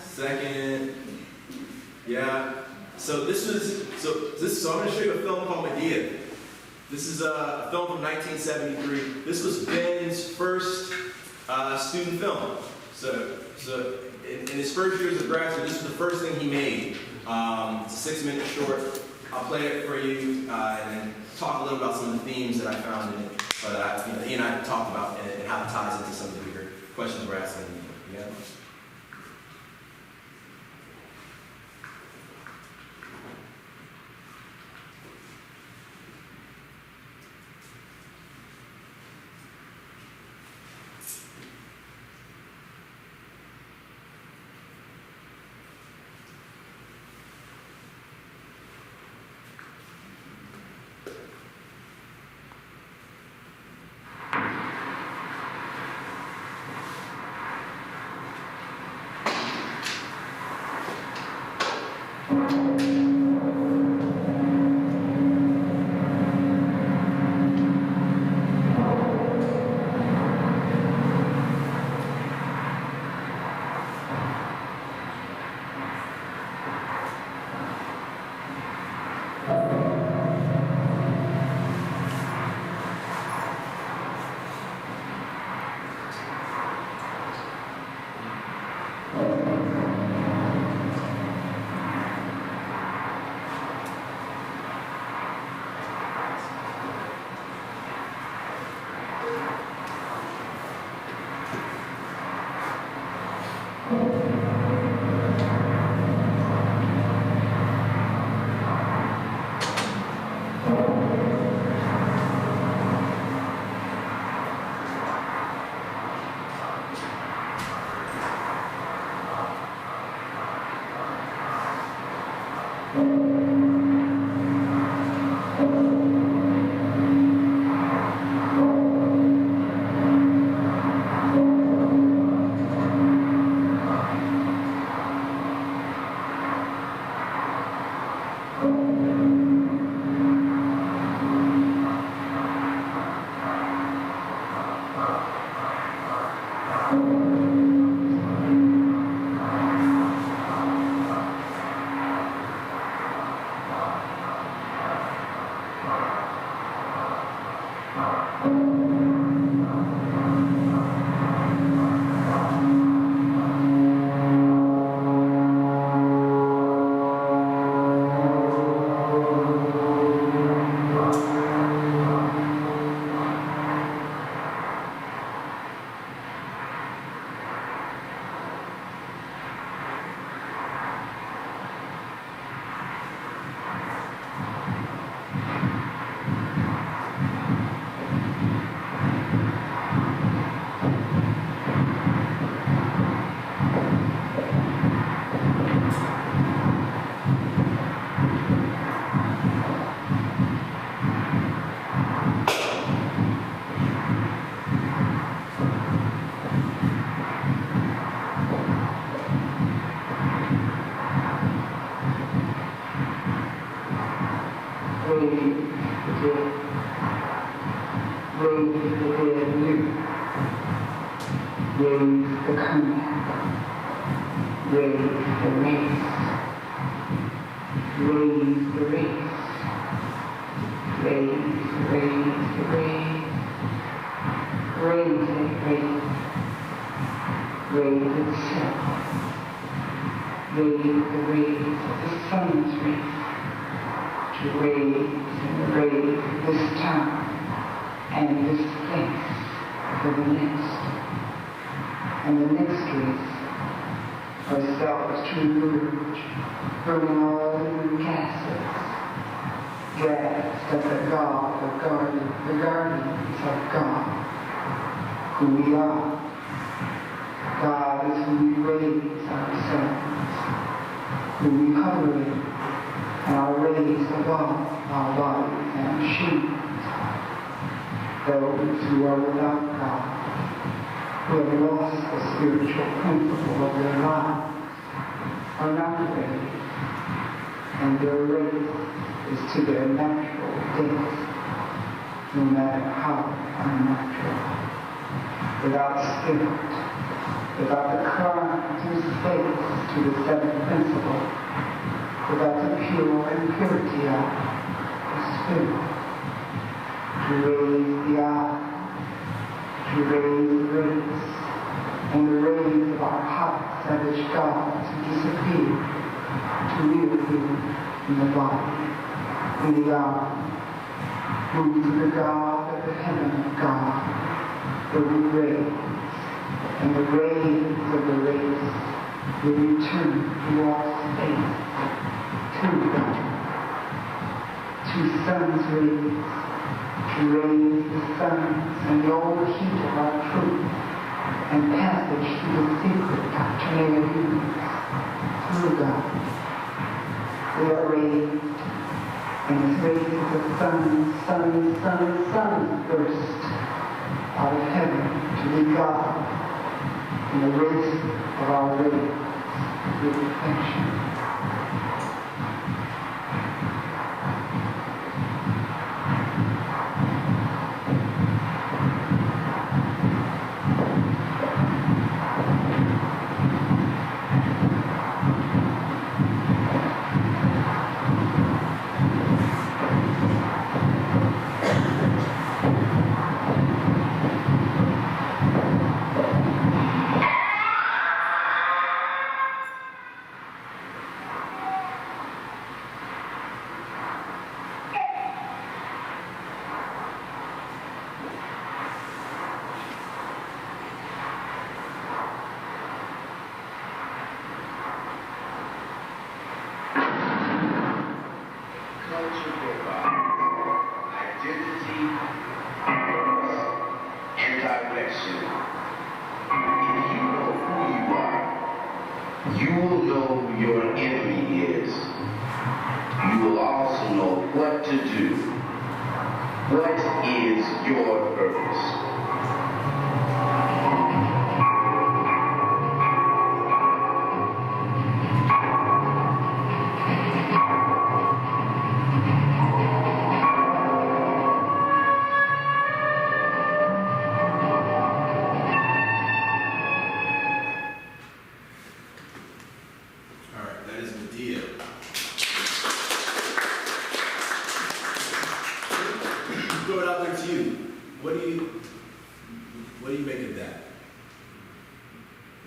Second. Yeah. So I'm going to show you a film called Medea. This is a film from 1973. This was Ben's first student film. So in his first years of grad school, this was the first thing he made. It's a 6-minute short. I'll play it for you and then talk a little about some of the themes that I found in it, but Ian and I talked about and how it ties into some of the bigger questions we're asking. Yeah.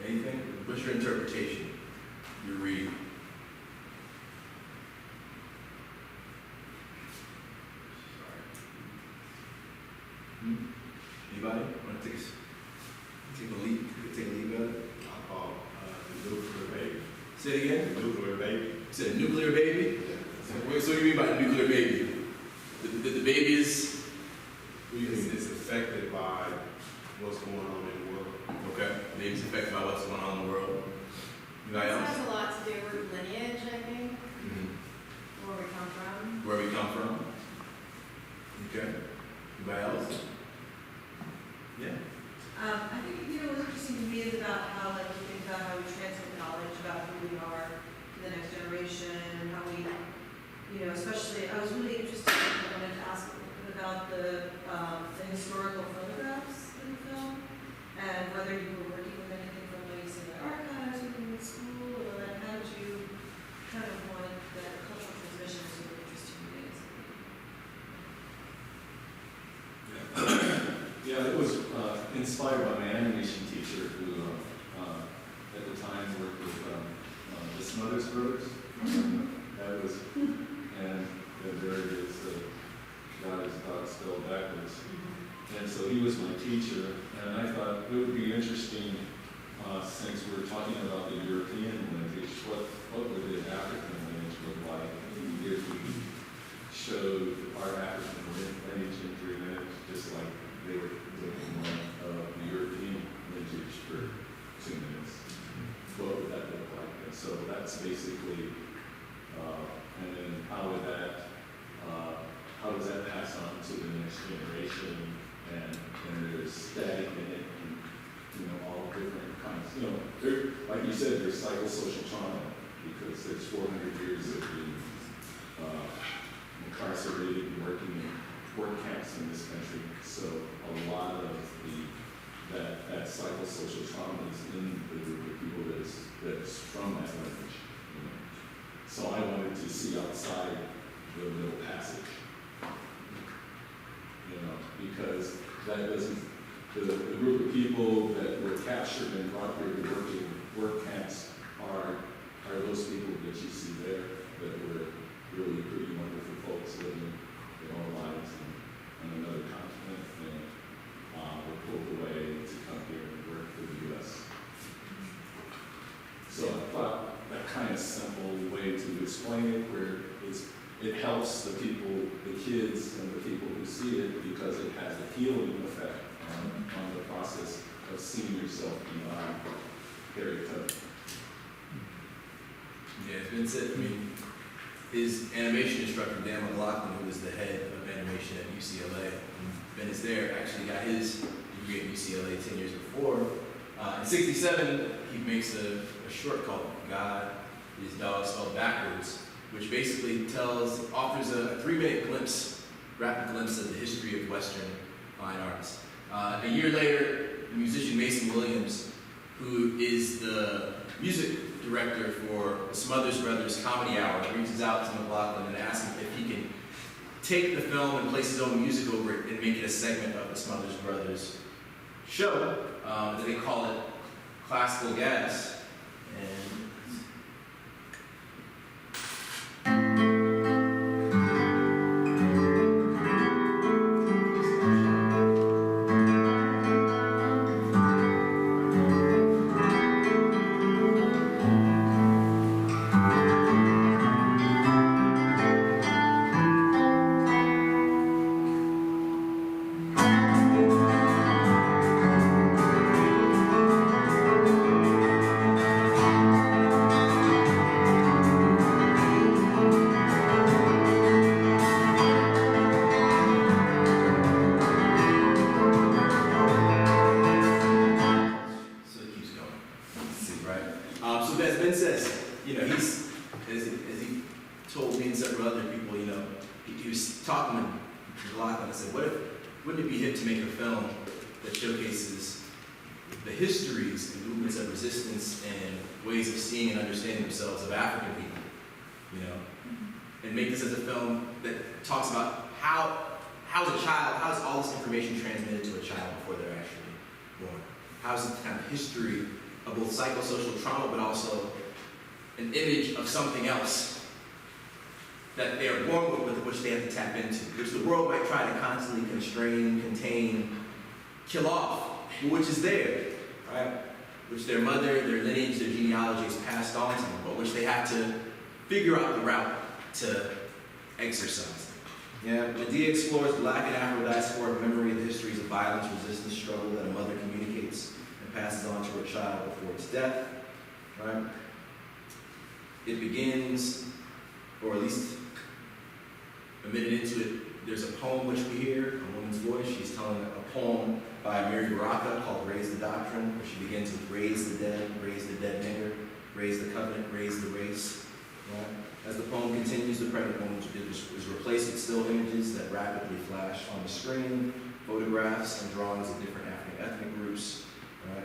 Anything? What's your interpretation? Your reading? Anybody want to take a lead? Take a lead, brother? I call the nuclear baby. Say it again. The nuclear baby. You said nuclear baby? Yeah. So what do you mean by nuclear baby? The baby is? What do you mean? It's affected by what's going on in the world. Okay. The baby's affected by what's going on in the world. Anybody This else? has a lot to do with lineage, I think, Mm-hmm. where we come from. Where we come from? Okay. Anybody else? Yeah. I think, what's interesting to me is about how, like, we think about how we transmit knowledge about who we are to the next generation, how we, especially, I was really interested, I wanted to ask a little bit about the historical photographs in the film, and whether you were working with anything from, like, say, the archives within the school, or like, how did you kind of want that cultural transmission is really interesting to me. Yeah, it was inspired by my animation teacher who, at the time, worked with the Smothers Brothers. That was, and there it is, God is God spelled backwards. And so he was my teacher, and I thought it would be interesting, since we're talking about the European lineage, what would the African lineage look like if we showed our African lineage in 3 minutes, just like they were looking at the European lineage for 2 minutes. What would that look like? And so that's basically, and then how does that pass on to the next generation? And there's static in it, and all different kinds. Like you said, there's psychosocial trauma because there's 400 years of being incarcerated and working in work camps in this country. So a lot of that psychosocial trauma is in the group of people that's from that language. So I wanted to see outside the Middle Passage. Because that doesn't, the group of people that were captured and brought here to work in work camps are those people that you see there that were really pretty wonderful folks living their own lives on another continent and were pulled away to come here and work for the U.S. So I thought that kind of simple way to explain it, where it helps the people, the kids, and the people who see it because it has a healing effect on the process of seeing yourself beyond Harry Tubman. Yeah, it's been said, his animation instructor, Dan McLaughlin, who was the head of animation at UCLA, Ben is there, actually got his degree at UCLA 10 years before. In '67, he makes a short called God is Dog Spelled Backwards, which basically offers a 3-minute glimpse, rapid glimpse of the history of Western fine arts. A year later, the musician Mason Williams, who is the music director for the Smothers Brothers Comedy Hour, reaches out to McLaughlin and asks him if he can take the film and place his own music over it and make it a segment of the Smothers Brothers show. They call it Classical Gas. And wouldn't it be hip to make a film that showcases the histories and movements of resistance and ways of seeing and understanding themselves of African people, and make this as a film that talks about how is all this information transmitted to a child before they're actually born? How is the kind of history of both psychosocial trauma, but also an image of something else that they are born with which they have to tap into, which the world might try to constantly constrain, contain, kill off, but which is there, right? Which their mother, their lineage, their genealogy is passed on to them, but which they have to figure out the route to exercise. Yeah, Medea explores Black and Afro-diasporic memory of the histories of violence, resistance, struggle that a mother communicates and passes on to her child before its death, right? It begins, or at least a minute into it, there's a poem which we hear, a woman's voice. She's telling a poem by Mary Baraka called Raise the Doctrine, where she begins with raise the dead nigger, raise the covenant, raise the race. Right? As the poem continues, the pregnant woman is replaced with still images that rapidly flash on the screen, photographs and drawings of different African ethnic groups, right?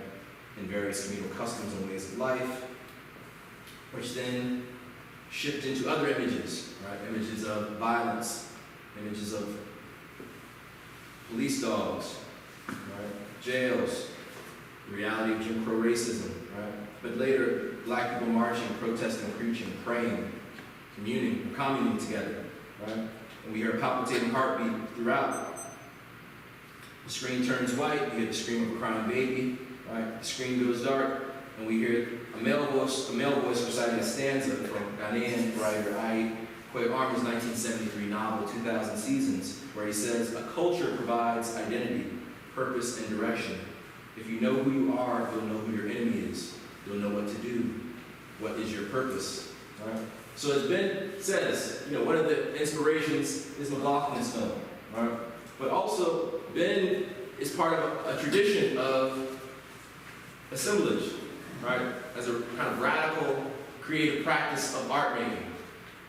In various communal customs and ways of life, which then shift into other images, right? Images of violence, images of police dogs, right? Jails, the reality of Jim Crow racism, right? But later, Black people marching, protesting, preaching, praying, communing, communing together, right? And we hear a palpitating heartbeat throughout. The screen turns white, we hear the scream of a crying baby, right? The screen goes dark, and we hear a male voice reciting a stanza from Ghanaian writer I. Kwe Armer's 1973 novel, 2000 Seasons, where he says, "A culture provides identity, purpose, and direction. If you know who you are, you'll know who your enemy is. You'll know what to do. What is your purpose?" Right? So as Ben says, one of the inspirations is McLaughlin's film, right? But also, Ben is part of a tradition of assemblage, right? As a kind of radical, creative practice of art making.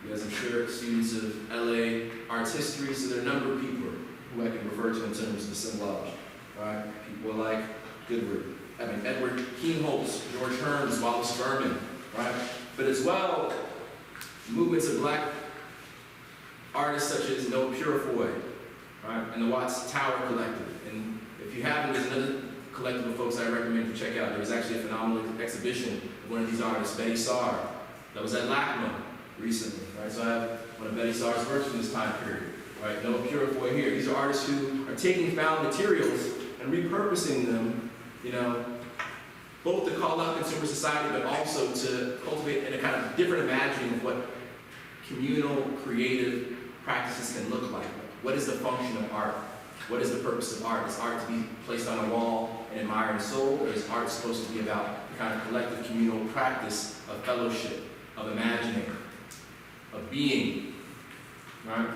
You guys, I'm sure, students of LA arts history, so there are a number of people who I can refer to in terms of assemblage, right? People like Edward Keenholz, George Herms, Wallace Berman, right? But as well, movements of Black artists such as Noah Purifoy, right? And the Watts Tower Collective. And if you haven't, there's another collective of folks I recommend you check out. There was actually a phenomenal exhibition of one of these artists, Betty Saar, that was at LACMA recently, right? So I have one of Betty Saar's works from this time period, right? Noah Purifoy here. These are artists who are taking found materials and repurposing them, both to call out consumer society, but also to cultivate in a kind of different imagining of what communal, creative practices can look like. What is the function of art? What is the purpose of art? Is art to be placed on a wall and admired and sold, or is art supposed to be about the kind of collective communal practice of fellowship, of imagining, of being, right?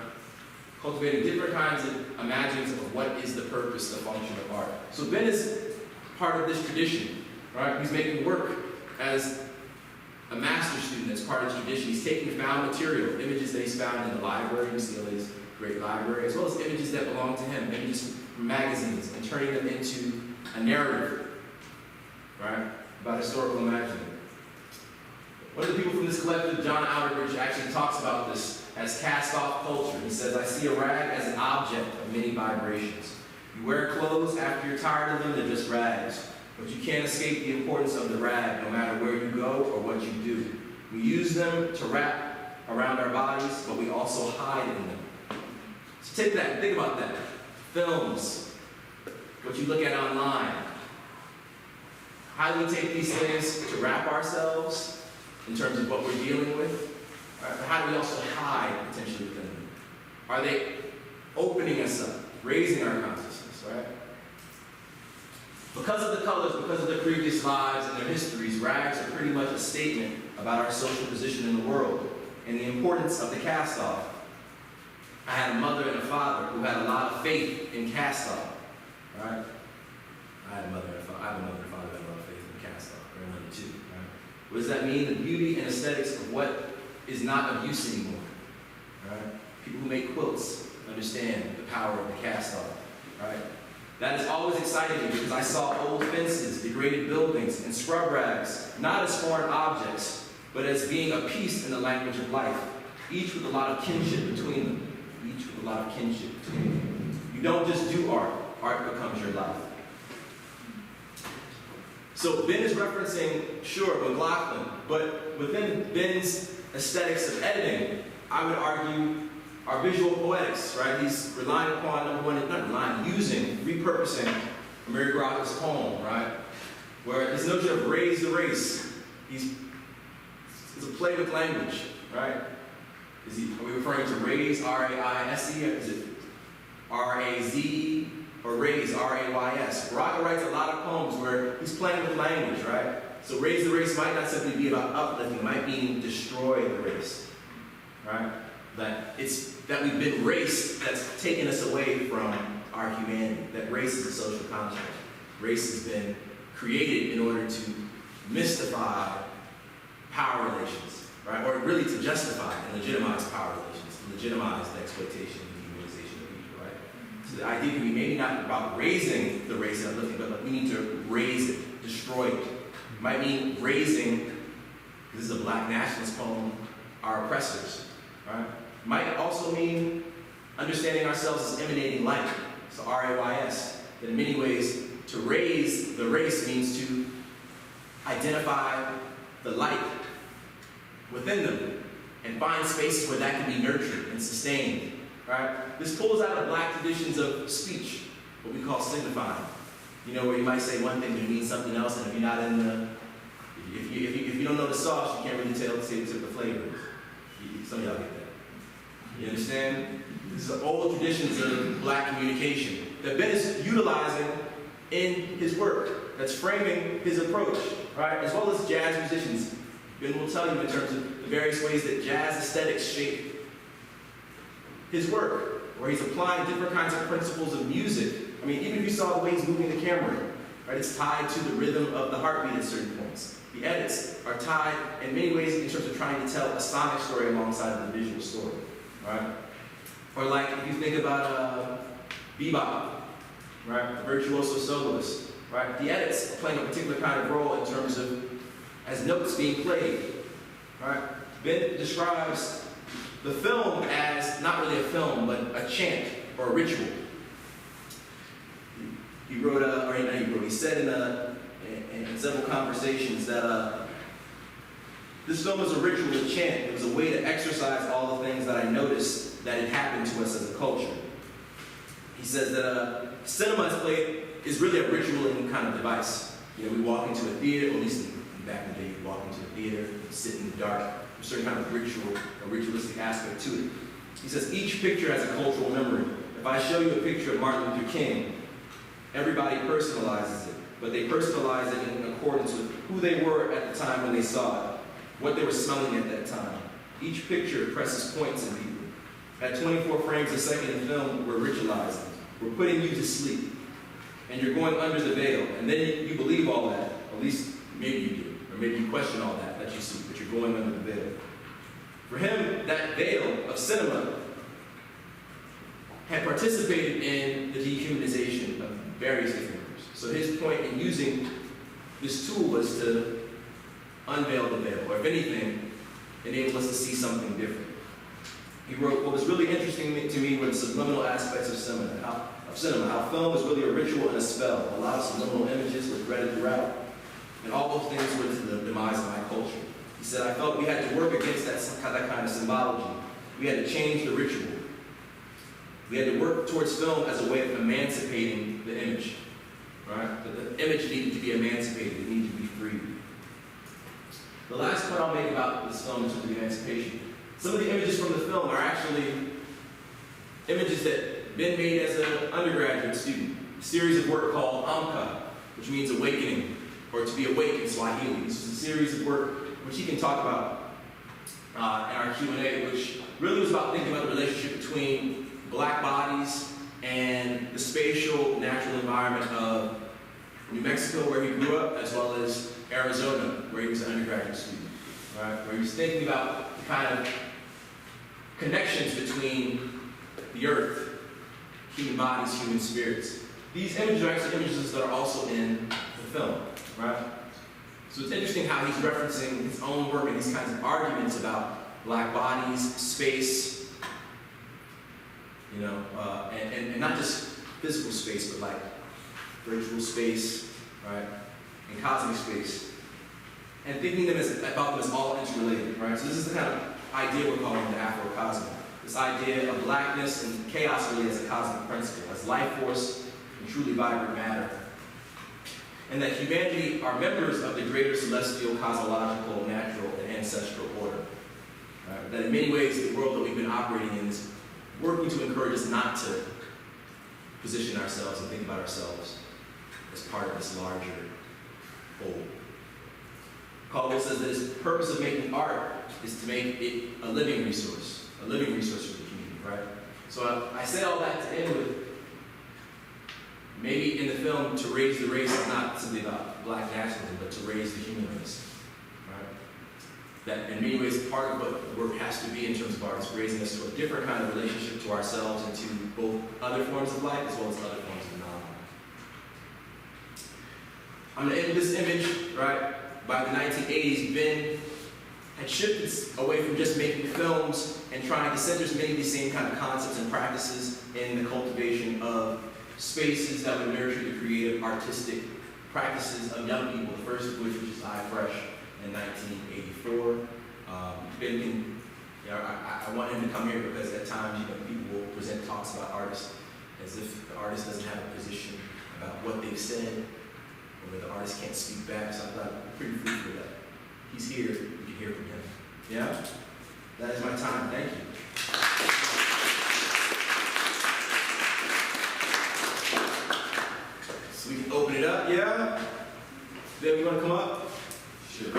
Cultivating different kinds of imaginings of what is the purpose, the function of art. So Ben is part of this tradition, right? He's making work as a master's student as part of this tradition. He's taking found material, images that he's found in the library, UCLA's great library, as well as images that belong to him, images from magazines, and turning them into a narrative, right? About historical imagining. One of the people from this collective, John Outerbridge, actually talks about this as cast-off culture. He says, "I see a rag as an object of many vibrations. You wear clothes after you're tired of them, they're just rags. But you can't escape the importance of the rag, no matter where you go or what you do. We use them to wrap around our bodies, but we also hide in them." So take that, think about that. Films, what you look at online. How do we take these things to wrap ourselves in terms of what we're dealing with? Right? But how do we also hide potentially within them? Are they opening us up, raising our consciousness, right? Because of the colors, because of their previous lives and their histories, rags are pretty much a statement about our social position in the world and the importance of the cast-off. I had a mother and a father who had a lot of faith in cast-off, right? I have a mother and a father that had a lot of faith in cast-off, grandmother too, right? What does that mean? The beauty and aesthetics of what is not of use anymore, right? People who make quilts understand the power of the cast-off, right? That is always exciting me because I saw old fences, degraded buildings, and scrub rags, not as foreign objects, but as being a piece in the language of life, each with a lot of kinship between them. Each with a lot of kinship between them. You don't just do art, art becomes your life. So Ben is referencing, sure, McLaughlin, but within Ben's aesthetics of editing, I would argue our visual poetics, right? He's relying upon, number one, not relying, using, repurposing Mary Grotter's poem, right? Where this notion of raise the race, it's a play with language, right? Are we referring to raise, R-A-I-S-E, or is it R-A-Z, or raise, R-A-Y-S? Baraka writes a lot of poems where he's playing with language, right? So raise the race might not simply be about uplifting, it might mean destroy the race, right? That we've been raced, that's taken us away from our humanity, that race is a social construct. Race has been created in order to mystify power relations, right? Or really to justify and legitimize power relations, to legitimize the exploitation and dehumanization of people, right? So the idea can be maybe not about raising the race and uplifting, but like we need to raise it, destroy it. It might mean raising, this is a black nationalist poem, our oppressors, right? It might also mean understanding ourselves as emanating light, so R-A-Y-S, that in many ways, to raise the race means to identify the light within them and find spaces where that can be nurtured and sustained, right? This pulls out of black traditions of speech, what we call signifying. You know, where you might say one thing but it means something else, and if you're not in the, if you don't know the sauce, you can't really tell the flavor. Some of y'all get that. You understand? These are old traditions of black communication that Ben is utilizing in his work, that's framing his approach, right? As well as jazz musicians. Ben will tell you in terms of the various ways that jazz aesthetics shape his work, where he's applying different kinds of principles of music. I mean, even if you saw the way he's moving the camera, right? It's tied to the rhythm of the heartbeat at certain points. The edits are tied in many ways in terms of trying to tell a sonic story alongside of the visual story, right? Or like if you think about bebop, right? The virtuoso soloist, right? The edits are playing a particular kind of role in terms of as notes being played, right? Ben describes the film as not really a film, but a chant or a ritual. He said in several conversations that this film was a ritual, a chant. It was a way to exercise all the things that I noticed that had happened to us as a culture. He says that cinema is really a ritualing kind of device. You know, we walk into a theater, or at least back in the day, you walk into a theater, you sit in the dark. There's a certain kind of ritual, a ritualistic aspect to it. He says each picture has a cultural memory. If I show you a picture of Martin Luther King, everybody personalizes it, but they personalize it in accordance with who they were at the time when they saw it, what they were smelling at that time. Each picture presses points in people. At 24 frames a second in film, we're ritualizing. We're putting you to sleep. And you're going under the veil. And then you believe all that. At least, maybe you do. Or maybe you question all that you see, but you're going under the veil. For him, that veil of cinema had participated in the dehumanization of various different groups. So his point in using this tool was to unveil the veil, or if anything, enable us to see something different. He wrote, what was really interesting to me were the subliminal aspects of cinema, how film was really a ritual and a spell. A lot of subliminal images were threaded throughout, and all those things were to the demise of my culture. He said, I felt we had to work against that kind of symbology. We had to change the ritual. We had to work towards film as a way of emancipating the image, right? The image needed to be emancipated, it needed to be freed. The last point I'll make about this film in terms of emancipation, some of the images from the film are actually images that Ben made as an undergraduate student. A series of work called Amka, which means awakening, or to be awake in Swahili. This is a series of work which he can talk about in our Q&A, which really was about thinking about the relationship between black bodies and the spatial natural environment of New Mexico, where he grew up, as well as Arizona, where he was an undergraduate student, right? Where he was thinking about the kind of connections between the earth, human bodies, human spirits. These images are actually images that are also in the film, right? So it's interesting how he's referencing his own work and these kinds of arguments about black bodies, space, you know, and not just physical space, but like virtual space, right? and cosmic space, and thinking about them as all interrelated, right? So this is the kind of idea we're calling the Afro-cosmic. This idea of blackness and chaos really as a cosmic principle, as life force and truly vibrant matter. And that humanity are members of the greater celestial, cosmological, natural, and ancestral order. Right? That in many ways, the world that we've been operating in is working to encourage us not to position ourselves and think about ourselves as part of this larger whole. Caldwell says that his purpose of making art is to make it a living resource for the community, right? So I say all that to end with, maybe in the film, to raise the race is not simply about black nationalism, but to raise the human race, right? That in many ways, part of what the work has to be in terms of art is raising us to a different kind of relationship to ourselves and to both other forms of life as well as other forms of non-life. I'm going to end with this image, right? By the 1980s, Ben had shifted away from just making films and trying to center many of these same kind of concepts and practices in the cultivation of spaces that would nurture the creative, artistic practices of young people, the first of which was just iFresh in 1984. Ben can, I want him to come here because at times, people will present talks about artists as if the artist doesn't have a position about what they've said, or where the artist can't speak back. So I thought I'm pretty free for that. He's here, we can hear from him. Yeah? That is my time. Thank you. So we can open it up, yeah? Deb, you want to come up? Sure.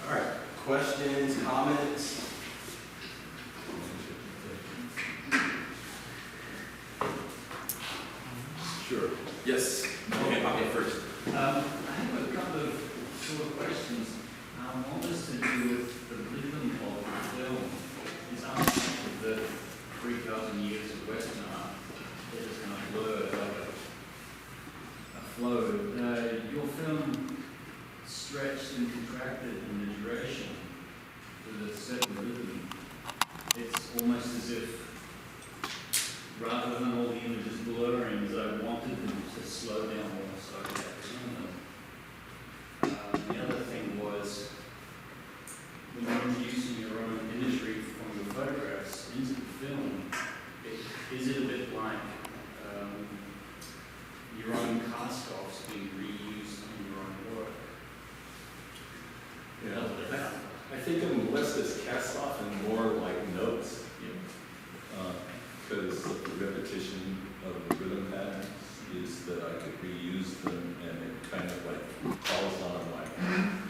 All right. Questions, comments? Sure. Yes. Okay, I'll get first. I have a couple of sort of questions. One is to do with the rhythm of the film. It's unlike the 3,000 years of Western art that is kind of blurred like a flow. Your film stretched and contracted in the duration with a certain rhythm. It's almost as if, rather than all the images blurring, as I wanted them to slow down more so I could turn them. The other thing was, when you're introducing your own imagery from your photographs into the film, is it a bit like your own cast-offs being reused in your own work? Yeah, I think of them less as cast off and more like notes. Because of the repetition of the rhythm patterns is that I could reuse them, and it kind of like calls on like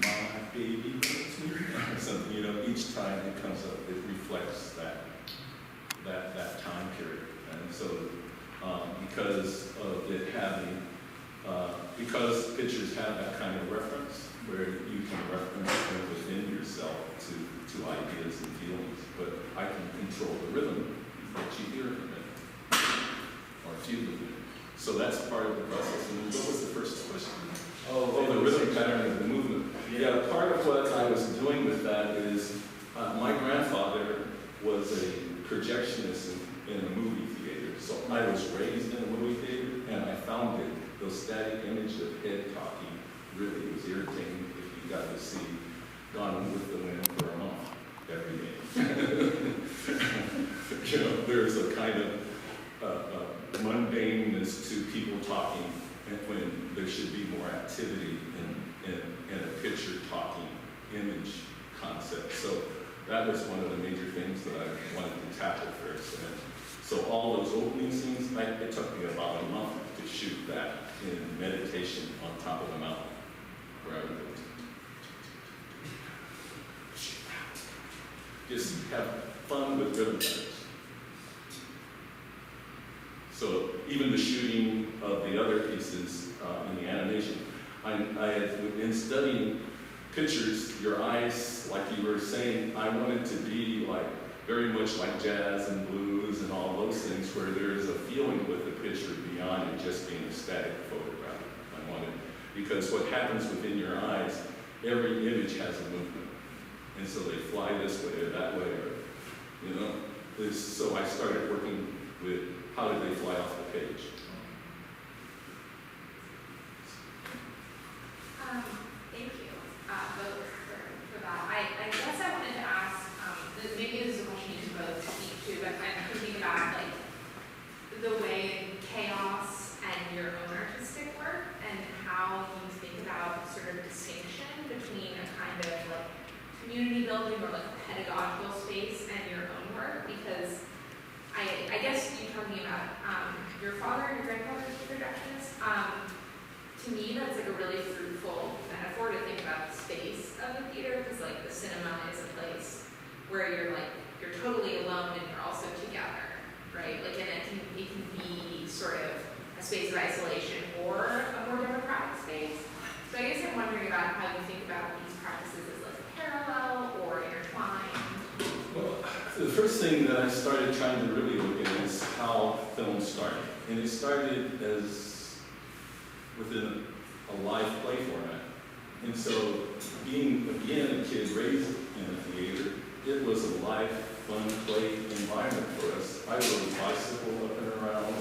my baby or something. Each time it comes up, it reflects that time period. And so because of it having because pictures have that kind of reference where you can reference them within yourself to ideas and feelings, but I can control the rhythm that you hear from it, or feel of it. So that's part of the process. And what was the first question? Oh, the rhythm pattern of the movement. Yeah, part of what I was doing with that is my grandfather was a projectionist in a movie theater. So I was raised in a movie theater, and I found the static image of head talking really was irritating if you got to see Gone with the Wind for a month every day. There's a kind of mundaneness to people talking when there should be more activity in a picture talking image concept. So that was one of the major things that I wanted to tackle first. And so all those opening scenes, it took me about a month to shoot that in meditation on top of the mountain, where I would go just have fun with rhythm patterns. So even the shooting of the other pieces in the animation, I had been studying pictures, your eyes, like you were saying, I wanted to be like very much like jazz and blues and all those things, where there is a feeling with the picture beyond it just being a static photograph. I wanted, because what happens within your eyes, every image has a movement. And so they fly this way or that way, or, you know. So I started working with how did they fly off the page. Thank you both for that. I guess I wanted to ask, maybe this is a question you can both speak to, but I'm thinking about like the way chaos and your own artistic work and how you think about sort of distinction between a kind of like community building or like a pedagogical space and your own work, because I guess you talking about your father and your grandfather as projectionists. To me, that's like a really fruitful metaphor to think about the space of the theater, because like the cinema is a place where you're totally alone and you're also together, right? Like, and it can be sort of a space of isolation or a more democratic space. So I guess I'm wondering about how you think about these practices as like parallel or intertwined. Well, the first thing that I started trying to really look at is how film started. And it started as within a live play format. And so being, again, a kid raised in a theater, it was a live, fun play environment for us. I rode a bicycle up and around.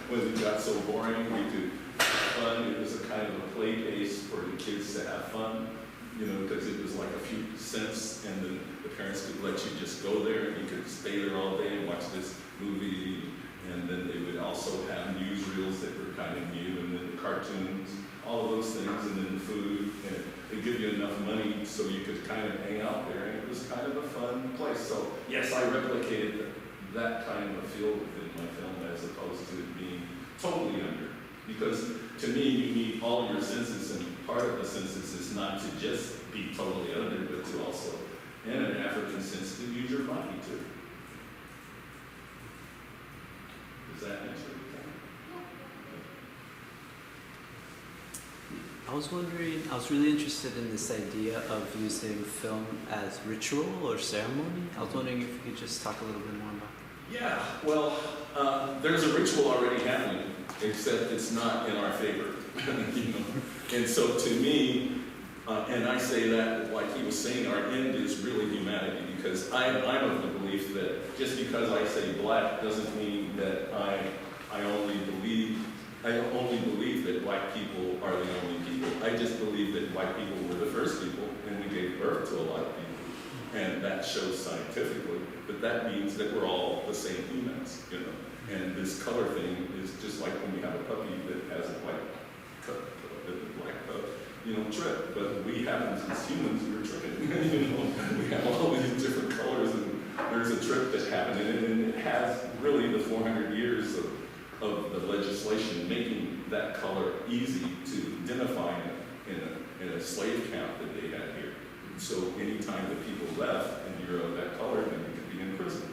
When it got so boring, we could have fun. It was a kind of a play base for the kids to have fun, you know, because it was like a few cents, and then the parents could let you just go there, and you could stay there all day and watch this movie. And then they would also have newsreels that were kind of new, and then the cartoons, all of those things, and then the food, and they give you enough money so you could kind of hang out there, and it was kind of a fun place. So yes, I replicated that kind of a feel within my film as opposed to it being totally under. Because to me, you need all your senses, and part of the senses is not to just be totally under, but to also, in an African sense, to use your body too. Does that answer your I was wondering, I was really interested in this idea of using film as ritual or ceremony. I was wondering if you could just talk a little bit more about that. Yeah, well, there's a ritual already happening, except it's not in our favor, you know. And so to me, and I say that like he was saying, our end is really humanity, because I'm of the belief that just because I say black doesn't mean that I only believe that black people are the only people. I just believe that white people were the first people, and we gave birth to a lot of people. And that shows scientifically, but that means that we're all the same humans, you know. And this color thing is just like when we have a puppy that has a white cup, a black cup, you know, trip. But we happen, as humans, we're tripping. You know, we have all these different colors, and there's a trip that happened, and it has really the 400 years of the legislation making that color easy to identify in a slave count that they had here. So anytime that people left and you're of that color, then you could be in prison.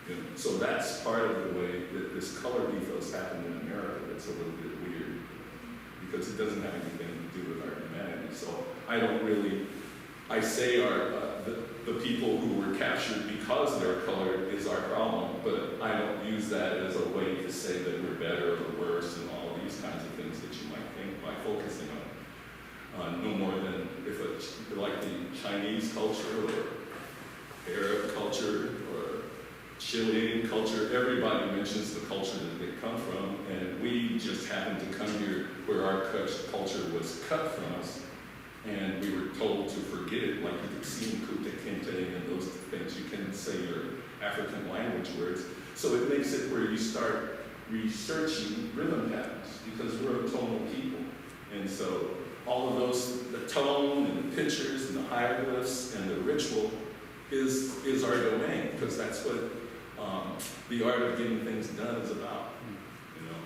You know, so that's part of the way that this color ethos happened in America. That's a little bit weird, because it doesn't have anything to do with our humanity. So I say the people who were captured because their color is our problem, but I don't use that as a way to say that we're better or worse and all of these kinds of things that you might think by focusing on. No more than like the Chinese culture or Arab culture or Chilean culture, everybody mentions the culture that they come from, and we just happen to come here where our culture was cut from us, and we were told to forget it, like you could see in Kuta Kinte and those things. You can say your African language words. So it makes it where you start researching rhythm patterns, because we're a tonal people. And so all of those, the tone and the pictures and the hieroglyphs and the ritual is our domain, because that's what the art of getting things done is about. You know,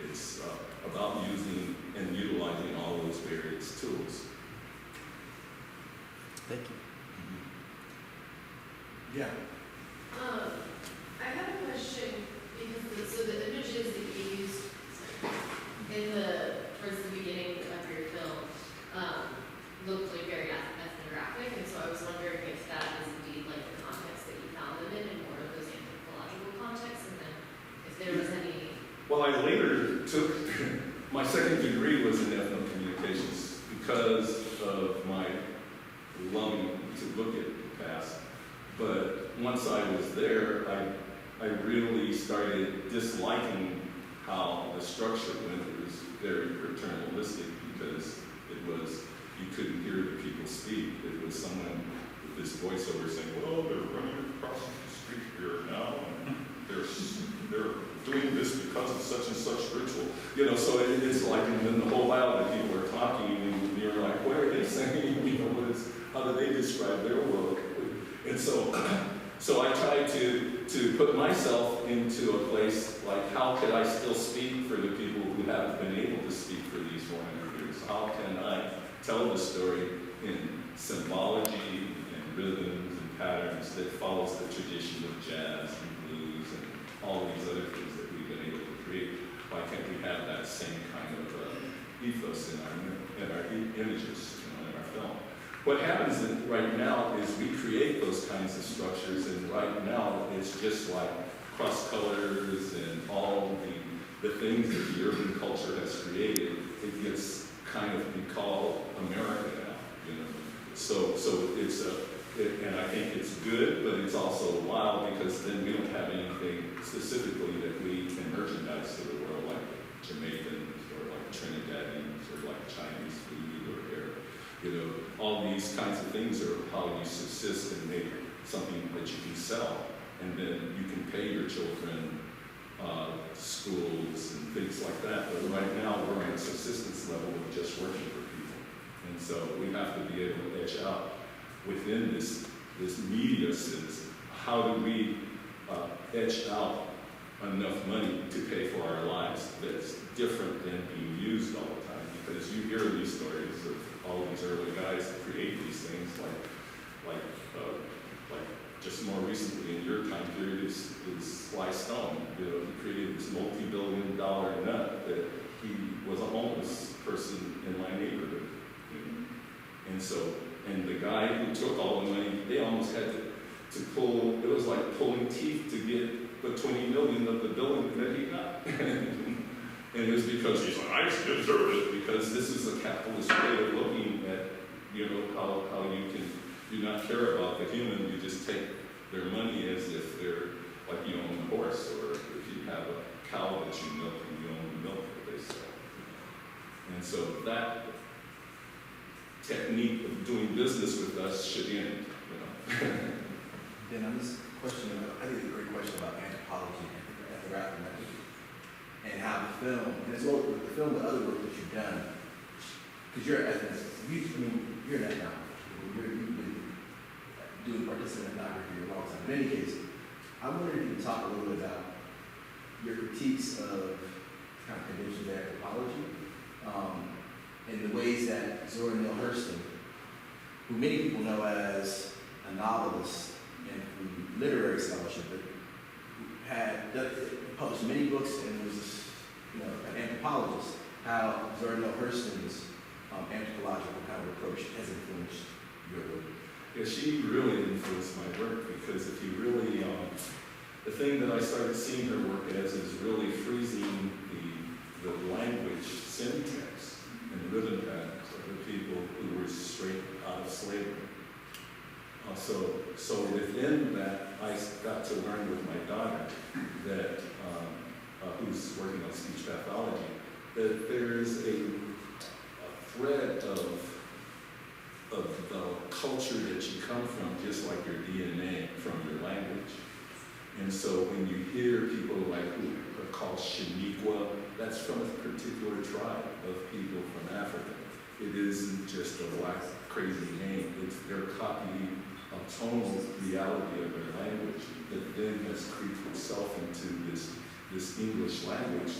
it's about using and utilizing all those various tools. Thank you. Yeah. I have a question, because the images that you used towards the beginning of your film looked like very ethnographic, and so I was wondering if that is indeed like the second degree was in ethno-communications because of my longing to look at the past. But once I was there, I really started disliking how the structure went. It was very paternalistic because you couldn't hear the people speak. It was someone with this voiceover saying, well, they're running across the street here now, and they're doing this because of such and such ritual. You know, so it's like, and then the whole while that people are talking, and you're like, what are they saying? You know, how do they describe their world? And so I tried to put myself into a place like, how could I still speak for the people who haven't been able to speak for these 400 years? How can I tell the story in symbology and rhythms and patterns that follows the tradition of jazz and blues and all these other things that we've been able to create? Why can't we have that same kind of ethos in our images, you know, in our film? What happens right now is we create those kinds of structures, and right now it's just like cross colors and all the things that the urban culture has created. It gets kind of, we call America now, you know. So it's and I think it's good, but it's also wild because then we don't have anything specifically that we can merchandise to the world, like Jamaicans or like Trinidadians or like Chinese food or hair. You know, all these kinds of things are how you subsist and make something that you can sell, and then you can pay your children schools and things like that. But right now we're on a subsistence level of just working for people, and so we have to be able to edge out within this media sense. How do we edge out enough money to pay for our lives that's different than being used all the time? Because you hear these stories of all these early guys that create these things, like just more recently in your time period is Sly Stone. You know, he created this multi-billion-dollar nut that he was a homeless person in my neighborhood. You know? And the guy who took all the money, they almost had to pull. It was like pulling teeth to get the $20 million of the billion that he got. And it was because he's like, I deserve it, because this is a capitalist way of looking at, you know, how you can do not care about the human. You just take their money as if they're like you own a horse, or if you have a cow that you milk and you own the milk that they sell. And so that technique of doing business with us should end, you know. Then on this question, I think it's a great question about anthropology and ethnographic method, and how the film, and it's both the film, the other work that you've done, because you're an ethnicist, you're an ethnographer, you've been doing participant ethnography for a long time. In any case, I wonder if you can talk a little bit about your critiques of kind of conventions of anthropology, and the ways that Zora Neale Hurston, who many people know as a novelist and from literary scholarship, but had published many books and was, you know, an anthropologist, how Zora Neale Hurston's anthropological kind of approach has influenced your work. Yeah, she really influenced my work, because if you really, the thing that I started seeing her work as is really freezing the language syntax and rhythm patterns of the people who were straight out of slavery. So within that, I got to learn with my daughter that, who's working on speech pathology, that there's a thread of the culture that you come from, just like your DNA from your language. And so when you hear people like who are called Shaniqua, that's from a particular tribe of people from Africa. It isn't just a black crazy name. They're copying a tonal reality of their language that then has creeped itself into this English language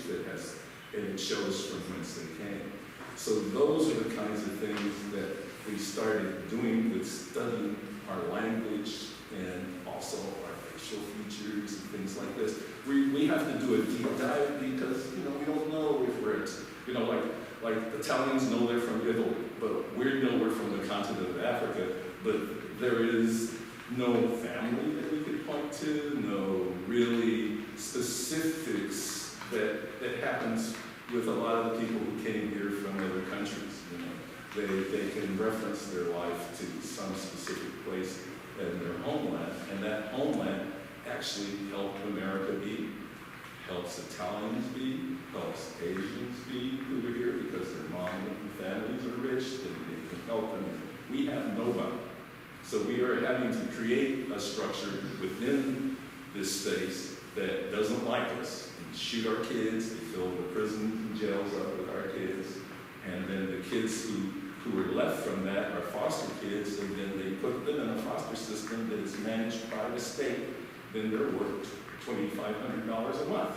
and it shows from whence they came. So those are the kinds of things that we started doing with studying our language and also our facial features and things like this. We have to do a deep dive because, you know, we don't know if we're, you know, like Italians know they're from Italy, but we know we're from the continent of Africa, but there is no family that we could point to, no really specifics that happens with a lot of the people who came here from other countries. You know, they can reference their life to some specific place in their homeland, and that homeland actually helped America be, helps Italians be, helps Asians be who are here because their mom and families are rich, and they can help them. We have nobody. So we are having to create a structure within this space that doesn't like us and shoot our kids. They fill the prisons and jails up with our kids. And then the kids who are left from that are foster kids, and then they put them in a foster system that is managed by the state. Then they're worth $2,500 a month.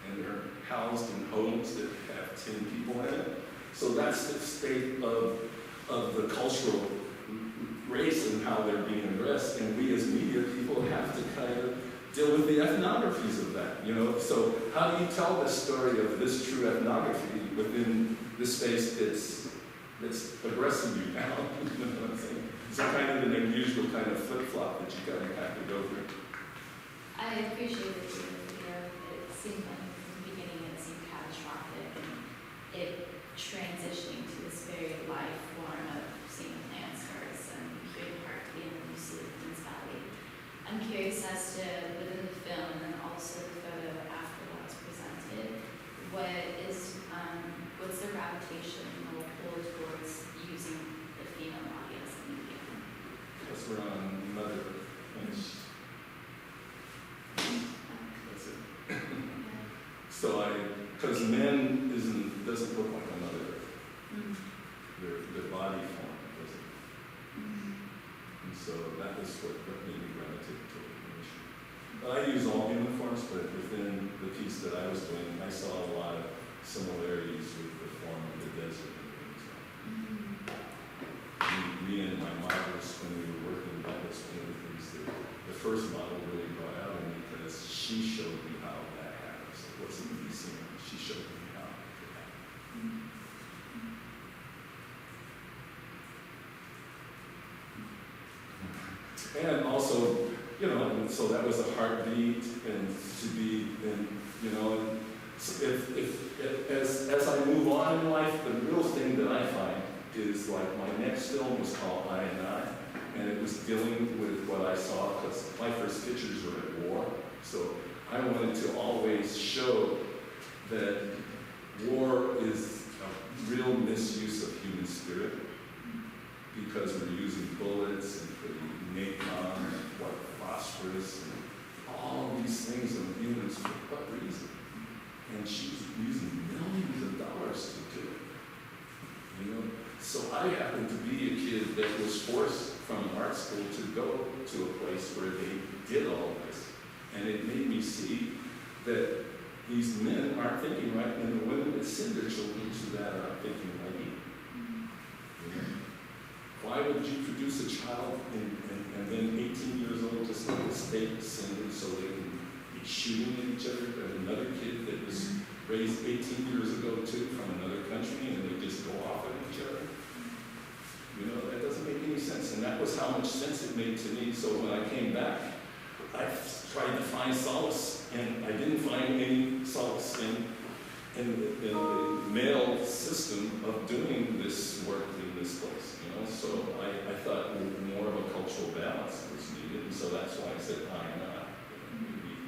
And they're housed in homes that have 10 people in it. So that's the state of the cultural race and how they're being addressed, and we as media people have to kind of deal with the ethnographies of that, you know? So how do you tell the story of this true ethnography within this space that's aggressing you now? You know what I'm saying? It's a kind of an unusual kind of flip-flop that you kind of have to go through. I appreciate that you were here. It seemed like from the beginning it seemed catastrophic, and it transitioning to this very live form of seeing the plants first and hearing part to the end when you see the Queen's Valley. I'm curious as to, within the film and then also the photo after that was presented, what's the gravitation or pull towards using the female body as a medium? Because we're on Mother Earth. That's it. So because men doesn't look like a Mother Earth. Mm-hmm. Their body form doesn't. And so that was what made me gravitate to the mission. I use all human forms, but within the piece that I was doing, I saw a lot of similarities with the form of the desert and things like that. Me and my models, when we were working, that was one of the things that the first model really brought out in me, because she showed me how that happens. It wasn't me seeing it, she showed me how it could happen. And also, you know, and so that was a heartbeat, and to be, and you know, and so as I move on in life, the real thing that I find is like my next film was called I and I, and it was dealing with what I saw, because my first pictures were at war, so I wanted to always show that war is a real misuse of human spirit, because we're using bullets and putting napalm and white phosphorus and all these things on humans for what reason? And she's using millions of dollars to do it. You know? So I happened to be a kid that was forced from art school to go to a place where they did all this. And it made me see that these men aren't thinking right, and the women that send their children to that aren't thinking right either. You know? Why would you produce a child and then 18 years old just let the state send them so they can be shooting at each other? And another kid that was raised 18 years ago too from another country, and they just go off at each other. You know, that doesn't make any sense. And that was how much sense it made to me. So when I came back, I tried to find solace, and I didn't find any solace in the male system of doing this work in this place. You know, so I thought more of a cultural balance was needed, and so that's why I said I and I. You need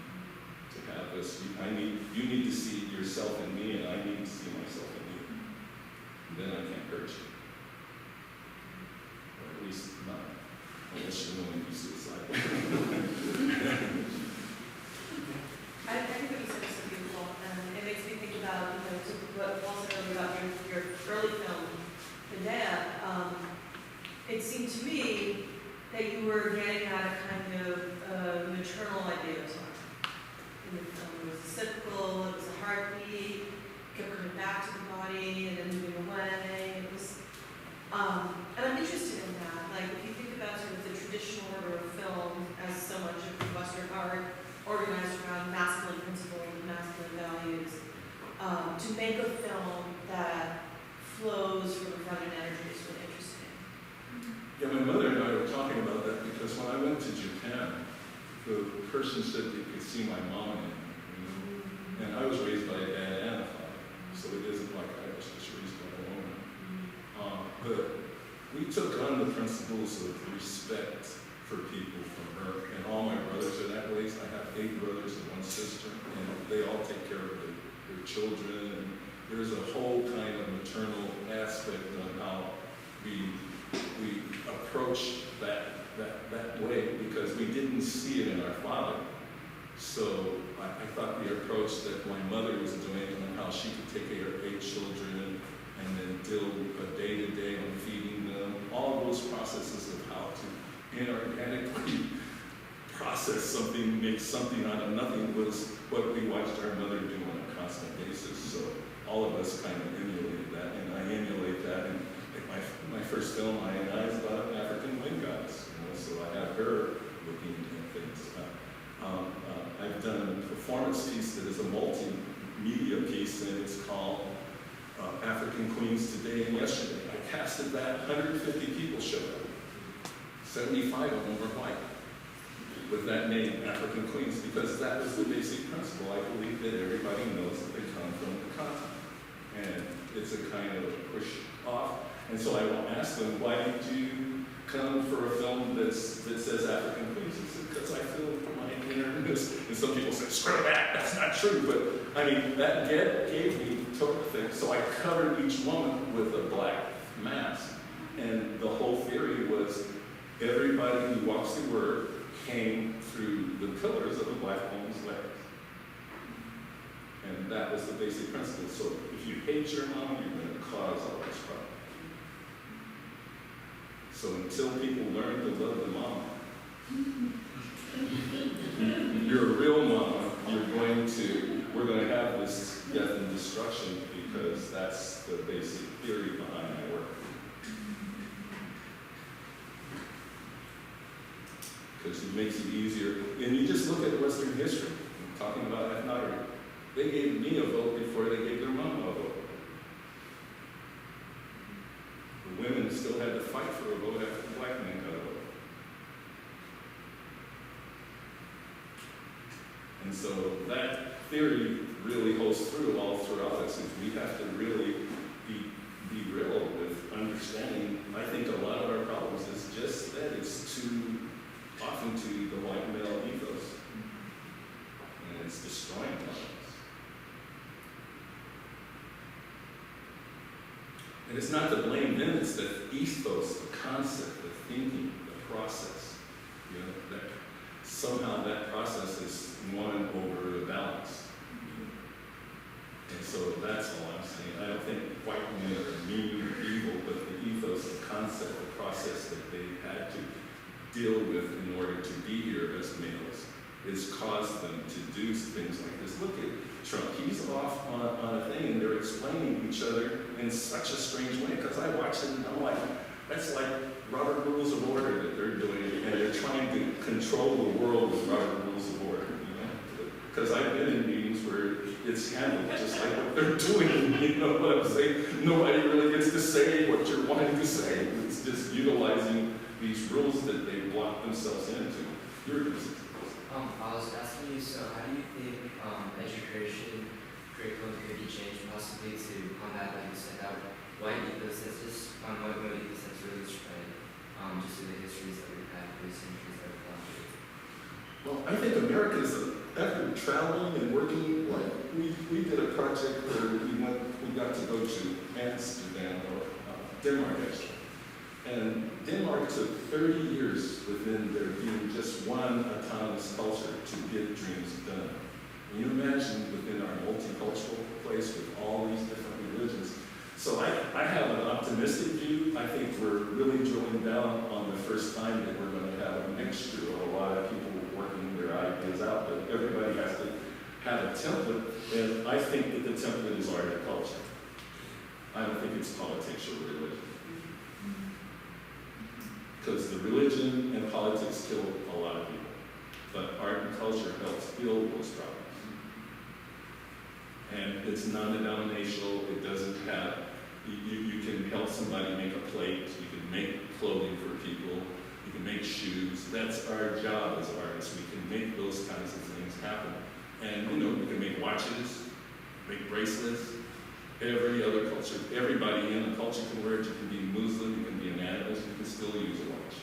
to have this. You need to see yourself in me, and I need to see myself in you. And then I can't hurt you, or at least not, unless you're willing to be suicidal. I think what you said is so beautiful, and it makes me think about, you know, what Paul said earlier about your early film, Medea. It seemed to me that you were getting at a kind of maternal idea of sorts. In the film, it was a cyclical, it was a heartbeat, kept coming back to the body and then moving away. It was, and I'm interested in that. Like, if you think about sort of the traditional order of film as so much of Western art, organized around masculine principles and masculine values, to make a film that flows from a feminine energy is really interesting. Yeah, my mother and I were talking about that because when I went to Japan, the person said they could see my mom in me, you know? And I was raised by a dad and a father. But we took on the principles of respect for people from her, and all my brothers are that way. I have 8 brothers and 1 sister, and they all take care of their children. And there's a whole kind of maternal aspect on how we approach that way, because we didn't see it in our father. So I thought the approach that my mother was doing on how she could take care of 8 children and then deal a day-to-day on feeding them, all those processes of how to inorganically process something, make something out of nothing, was what we watched our mother do on a constant basis. So all of us kind of emulated that, and I emulate that. And like my first film, I is about an African wind goddess, so I have her looking at things. I've done a performance piece that is a multimedia piece, and it's called African Queens Today and Yesterday. I casted that, 150 people showed up. 75 of them were white, with that name, African Queens, because that was the basic principle. I believe that everybody knows that they come from the continent. And it's a kind of push off. And so I will ask them, why did you come for a film that says African Queens? He said, because I feel my innerness. And some people say, screw that, that's not true. But I mean, that gave me total thing. So I covered each woman with a black mask. And the whole theory was everybody who walks the word came through the pillars of a black woman's legs. And that was the basic principle. So if you hate your mom, you're going to cause all this problem. So until people learn to love the mom, your real mama, we're going to have this death and destruction, because that's the basic theory behind my work. Because it makes it easier. And you just look at Western history, I'm talking about ethnography. They gave me a vote before they gave their mama a vote. The women still had to fight for a vote after the black men got a vote. And so that theory really holds through all throughout us. We have to really be real with understanding. I think a lot of our problems is just that it's too often to the white male ethos. And it's destroying us. And it's not to blame them, it's the ethos, the concept, the thinking, the process. That somehow that process is won over the balance. And so that's all I'm saying. I don't think white men are mean or evil, but the ethos, the concept, the process that they had to deal with in order to be here as males has caused them to do things like this. Look at Trump. He's off on a thing, and they're explaining each other in such a strange way, because I watch it and I'm like, that's like Robert Rules of Order that they're doing, and they're trying to control the world with Robert Rules of Order, Because I've been in meetings where it's handled just like what they're doing, you know what I'm saying? Nobody really gets to say what you're wanting to say. It's just utilizing these rules that they block themselves into. I was asking you, so how do you think education curriculum could be changed possibly to combat, like you said, that white ethos that's just, white male ethos that's really spread, just through the histories that we've had, through the centuries that we've gone through? Well, I think America's, after traveling and working, like, we did a project where we got to go to Amsterdam, or Denmark actually. And Denmark took 30 years within there being just one autonomous culture to get dreams done. Can you imagine within our multicultural place with all these different religions? So I have an optimistic view. I think we're really drilling down on the first time that we're going to have a mixture of a lot of people working their ideas out, but everybody has to have a template, and I think that the template is art and culture. I don't think it's politics or religion. Because the religion and politics kill a lot of people, but art and culture helps heal those problems. And it's non-denominational. It doesn't have, you can help somebody make a plate, you can make clothing for people, you can make shoes. That's our job as artists. We can make those kinds of things happen. And we can make watches, make bracelets, every other culture. Everybody in a culture can wear it. You can be Muslim, you can be an animist, you can still use a watch.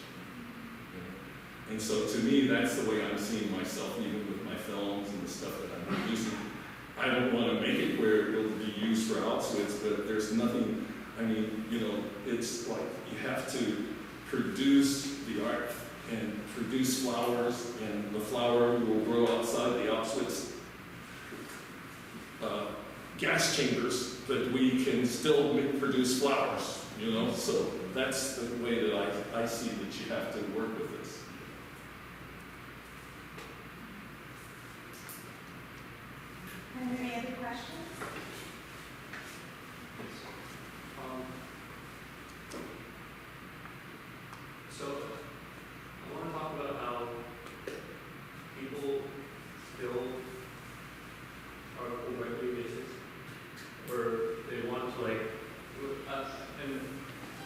And so to me, that's the way I'm seeing myself, even with my films and the stuff that I'm producing. I don't want to make it where it'll be used for outfits, but there's nothing, I mean, you know, it's like you have to produce the art and produce flowers, and the flower will grow outside the outfits gas chambers, but we can still produce flowers, you know? So that's the way that I see that you have to work with this. Are there any other questions? So, I want to talk about how people still are on a regular basis, where they want to and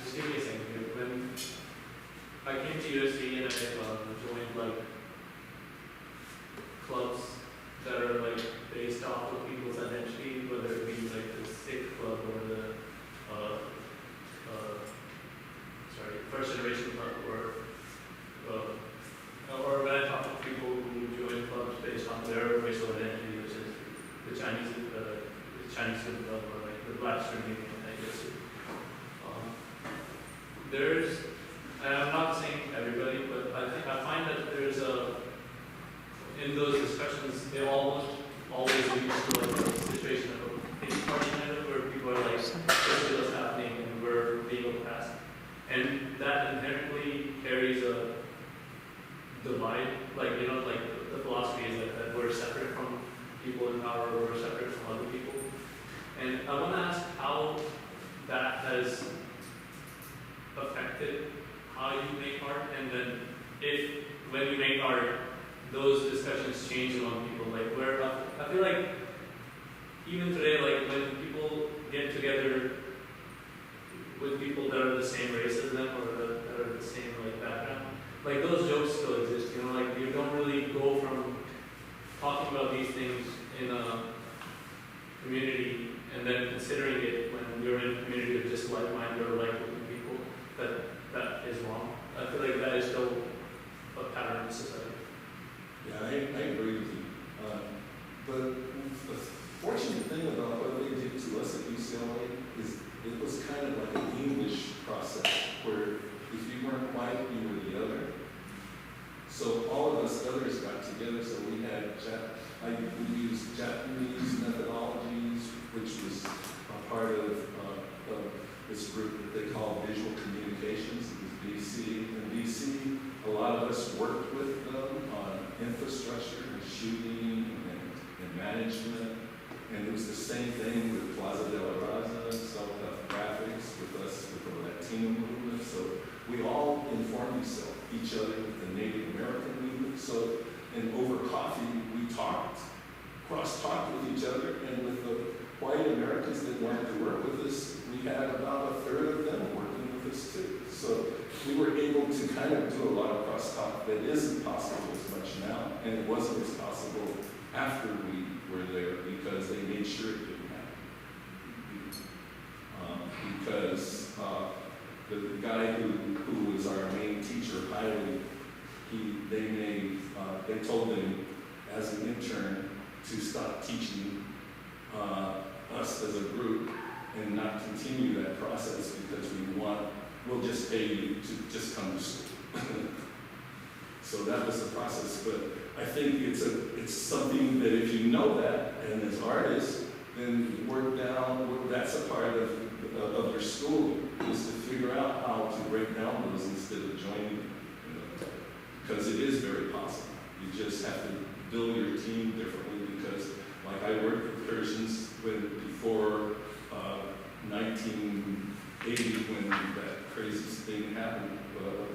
just give me a second here. When I came to USC and I joined clubs that are based off of people's identity, whether it be the Sikh club or the first generation club, or when I talk to people who join clubs based on their racial identity, which is the Chinese club or the black streaming, I guess. And I'm not saying everybody, but I find that there's in those discussions, they almost always leads to a situation of a pity party where people are this is what's happening and we're being oppressed. And that inherently carries a divide, the philosophy is that we're separate from people in power, or we're separate from other people. And I want to ask how that has affected how you make art, and then when you make art, those discussions change among people. I feel like even today, when people get together with people that are the same race as them or that are the same background, those jokes still exist. You don't really go from talking about these things in a community and then considering it when you're in a community of just like-minded or like-looking people that is wrong. I feel like that is still a pattern in society. Yeah, I agree with you. But the fortunate thing about what they did to us at UCLA is it was kind of like an English process where if you weren't white, you were the other. So all of us others got together, so we had, we used Japanese methodologies, which was a part of this group that they call visual communications. It was BC. In BC, a lot of us worked with them on infrastructure and shooting and management. And it was the same thing with Plaza de la Raza, Self-Help Graphics, with us, with the Latino movement. So we all informed each other with the Native American movement. So, and over coffee, we cross-talked with each other, and with the white Americans that wanted to work with us, we had about a third of them working with us too. So we were able to kind of do a lot of cross-talk that isn't possible as much now, and it wasn't as possible after we were there because they made sure it didn't happen. Because the guy who was our main teacher, Hiley, they told him as an intern to stop teaching us as a group and not continue that process because we'll just pay you to just come to school. So that was the process, but I think it's something that if you know that, and as artists, then that's a part of your schooling, is to figure out how to break down those instead of joining them. Because it is very possible. You just have to build your team differently because, I worked with Persians before 1980 when that crazy thing happened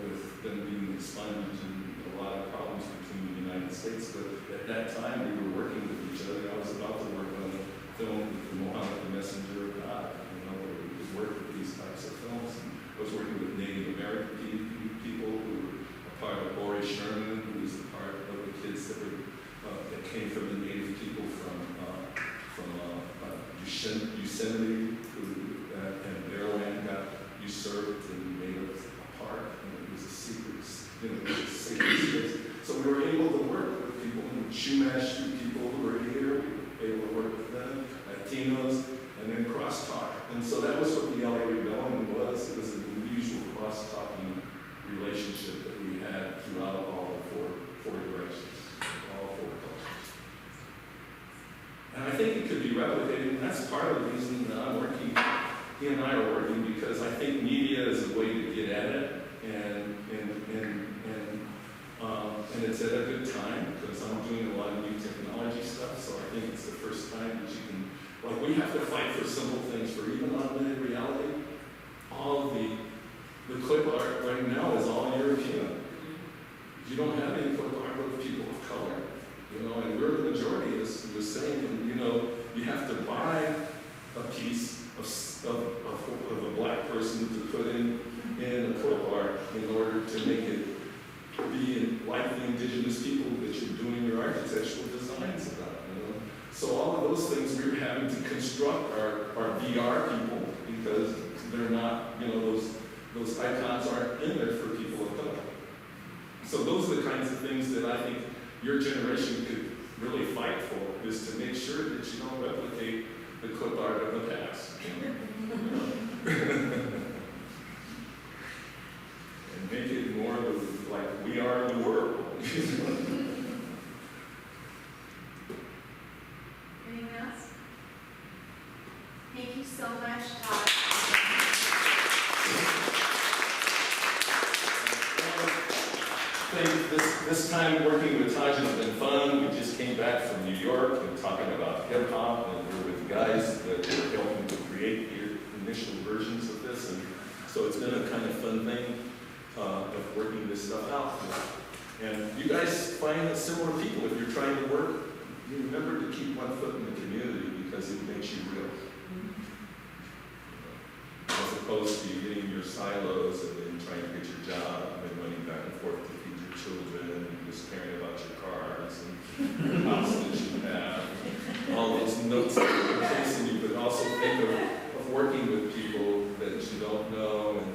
with them being expunged and a lot of problems between the United States. But at that time, we were working with each other. I was about to work on a film with Muhammad the Messenger of God, where we could work with these types of films. And I was working with Native American people who were a part of Ori Sherman, who was a part of the kids that came from the Native people from Duchenne Yosemite, and their land got usurped and made a park, and it was a secret, it was a sacred space. So we were able to work with people in Chumash, people who were here, we were able to work with them, Latinos, and then crosstalk. And so that was what the LA Rebellion was. It was an unusual cross-talking relationship that we had throughout all the four directions, all four cultures. And I think it could be replicated, and that's part of the reason that I'm working, he and I are working, because I think media is a way to get at it, and it's at a good time, because I'm doing a lot of new technology stuff, so I think it's the first time that you can, like, we have to fight for simple things, for even augmented reality. All the clip art right now is all European. You don't have any clip art with people of color, you know, and we're the majority, as was saying, and, you know, you have to buy a piece of a black person to put in a clip art in order to make it be like the indigenous people that you're doing your architectural designs about, you know. So all of those things we're having to construct our VR people, because they're not, you know, those icons aren't in there for people of color. So those are the kinds of things that I think your generation could really fight for, is to make sure that you don't replicate the clip art of the past. And make it more of like we are the world. Anyone else? Thank you so much, Todd. This time working with Taj has been fun. We just came back from New York and talking about hip hop, and we're with guys that are helping to create the initial versions of this, and so it's been a kind of fun thing of working this stuff out. And you guys find similar people. If you're trying to work, you remember to keep one foot in the community, because it makes you real. As opposed to getting your silos and then trying to get your job and then running back and forth to feed your children and just caring about your cars and the house that you have. All those notes that are chasing you, but also think of working with people that you don't know and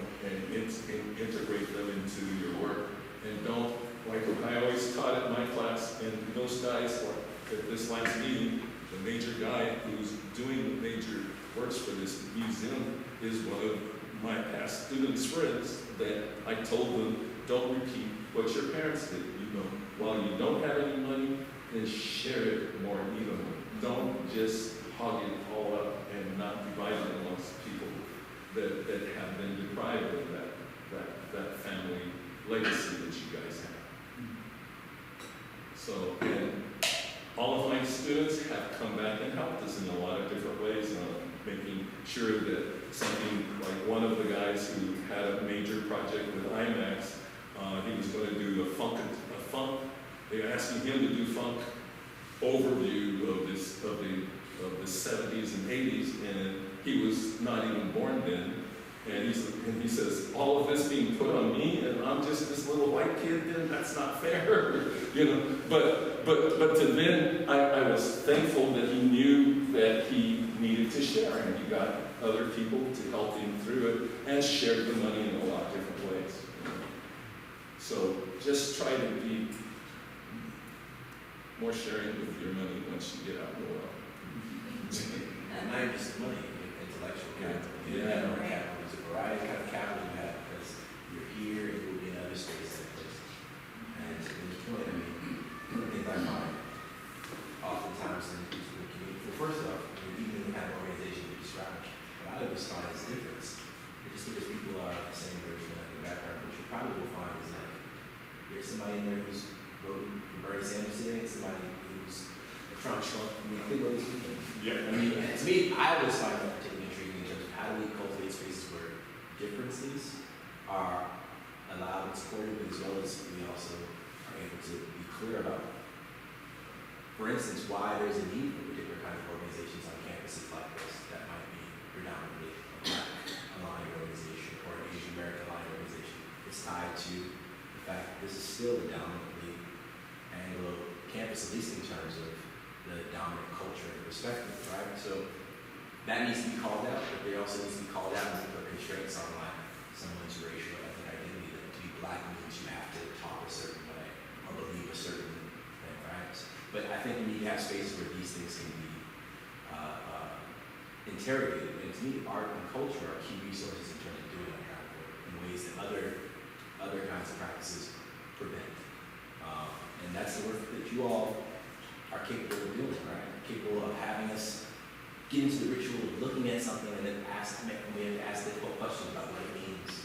integrate them into your work. And don't, like I always taught at my class, and those guys, like at this last meeting, the major guy who's doing the major works for this museum is one of my past students' friends, that I told them, don't repeat what your parents did. You know, while you don't have any money, then share it more evenly. Don't just hog it all up and not divide it amongst people that have been deprived of that family legacy that you guys have. So, and all of my students have come back and helped us in a lot of different ways, making sure that something like one of the guys who had a major project with IMAX, he was going to do a funk. They were asking him to do funk overview of the 70s and 80s, and he was not even born then. And he says, all of this being put on me, and I'm just this little white kid, then that's not fair, you know. But to then, I was thankful that he knew that he needed to share, and he got other people to help him through it, and shared the money in a lot of different ways. So just try to be more sharing with your money once you get out in the world. Not just money, intellectual capital. Yeah. Capital. There's a variety of kind of capital you have, because you're here and you'll be in other spaces and places. And to this point, I mean, one of the things I find oftentimes in the community, well, first off, even in the kind of organization you described, what I always find is difference. Just because people are the same version of the background, what you probably will find is like, there's somebody in there who's voting for Bernie Sanders today, and somebody who's Trump. I mean, I think what these people. Yeah. I mean, to me, I always find that particularly intriguing in terms of how do we cultivate spaces where differences are allowed and supported, but as well as we also are able to be clear about, for instance, why there's a need for particular kind of organizations on campuses like this that might be predominantly a Black aligned organization or an Asian American aligned organization. It's tied to the fact that this is still a dominantly Anglo campus, at least in terms of the dominant culture and perspective, right? So that needs to be called out, but there also needs to be called out when we put constraints on like someone's racial or ethnic identity. That to be black means you have to talk a certain way or believe a certain thing, right? But I think we need to have spaces where these things can be interrogated. And to me, art and culture are key resources in terms of doing that kind of work in ways that other kinds of practices prevent. And that's the work that you all are capable of doing, right? Capable of having us get into the ritual of looking at something and then we have to ask difficult questions about what it means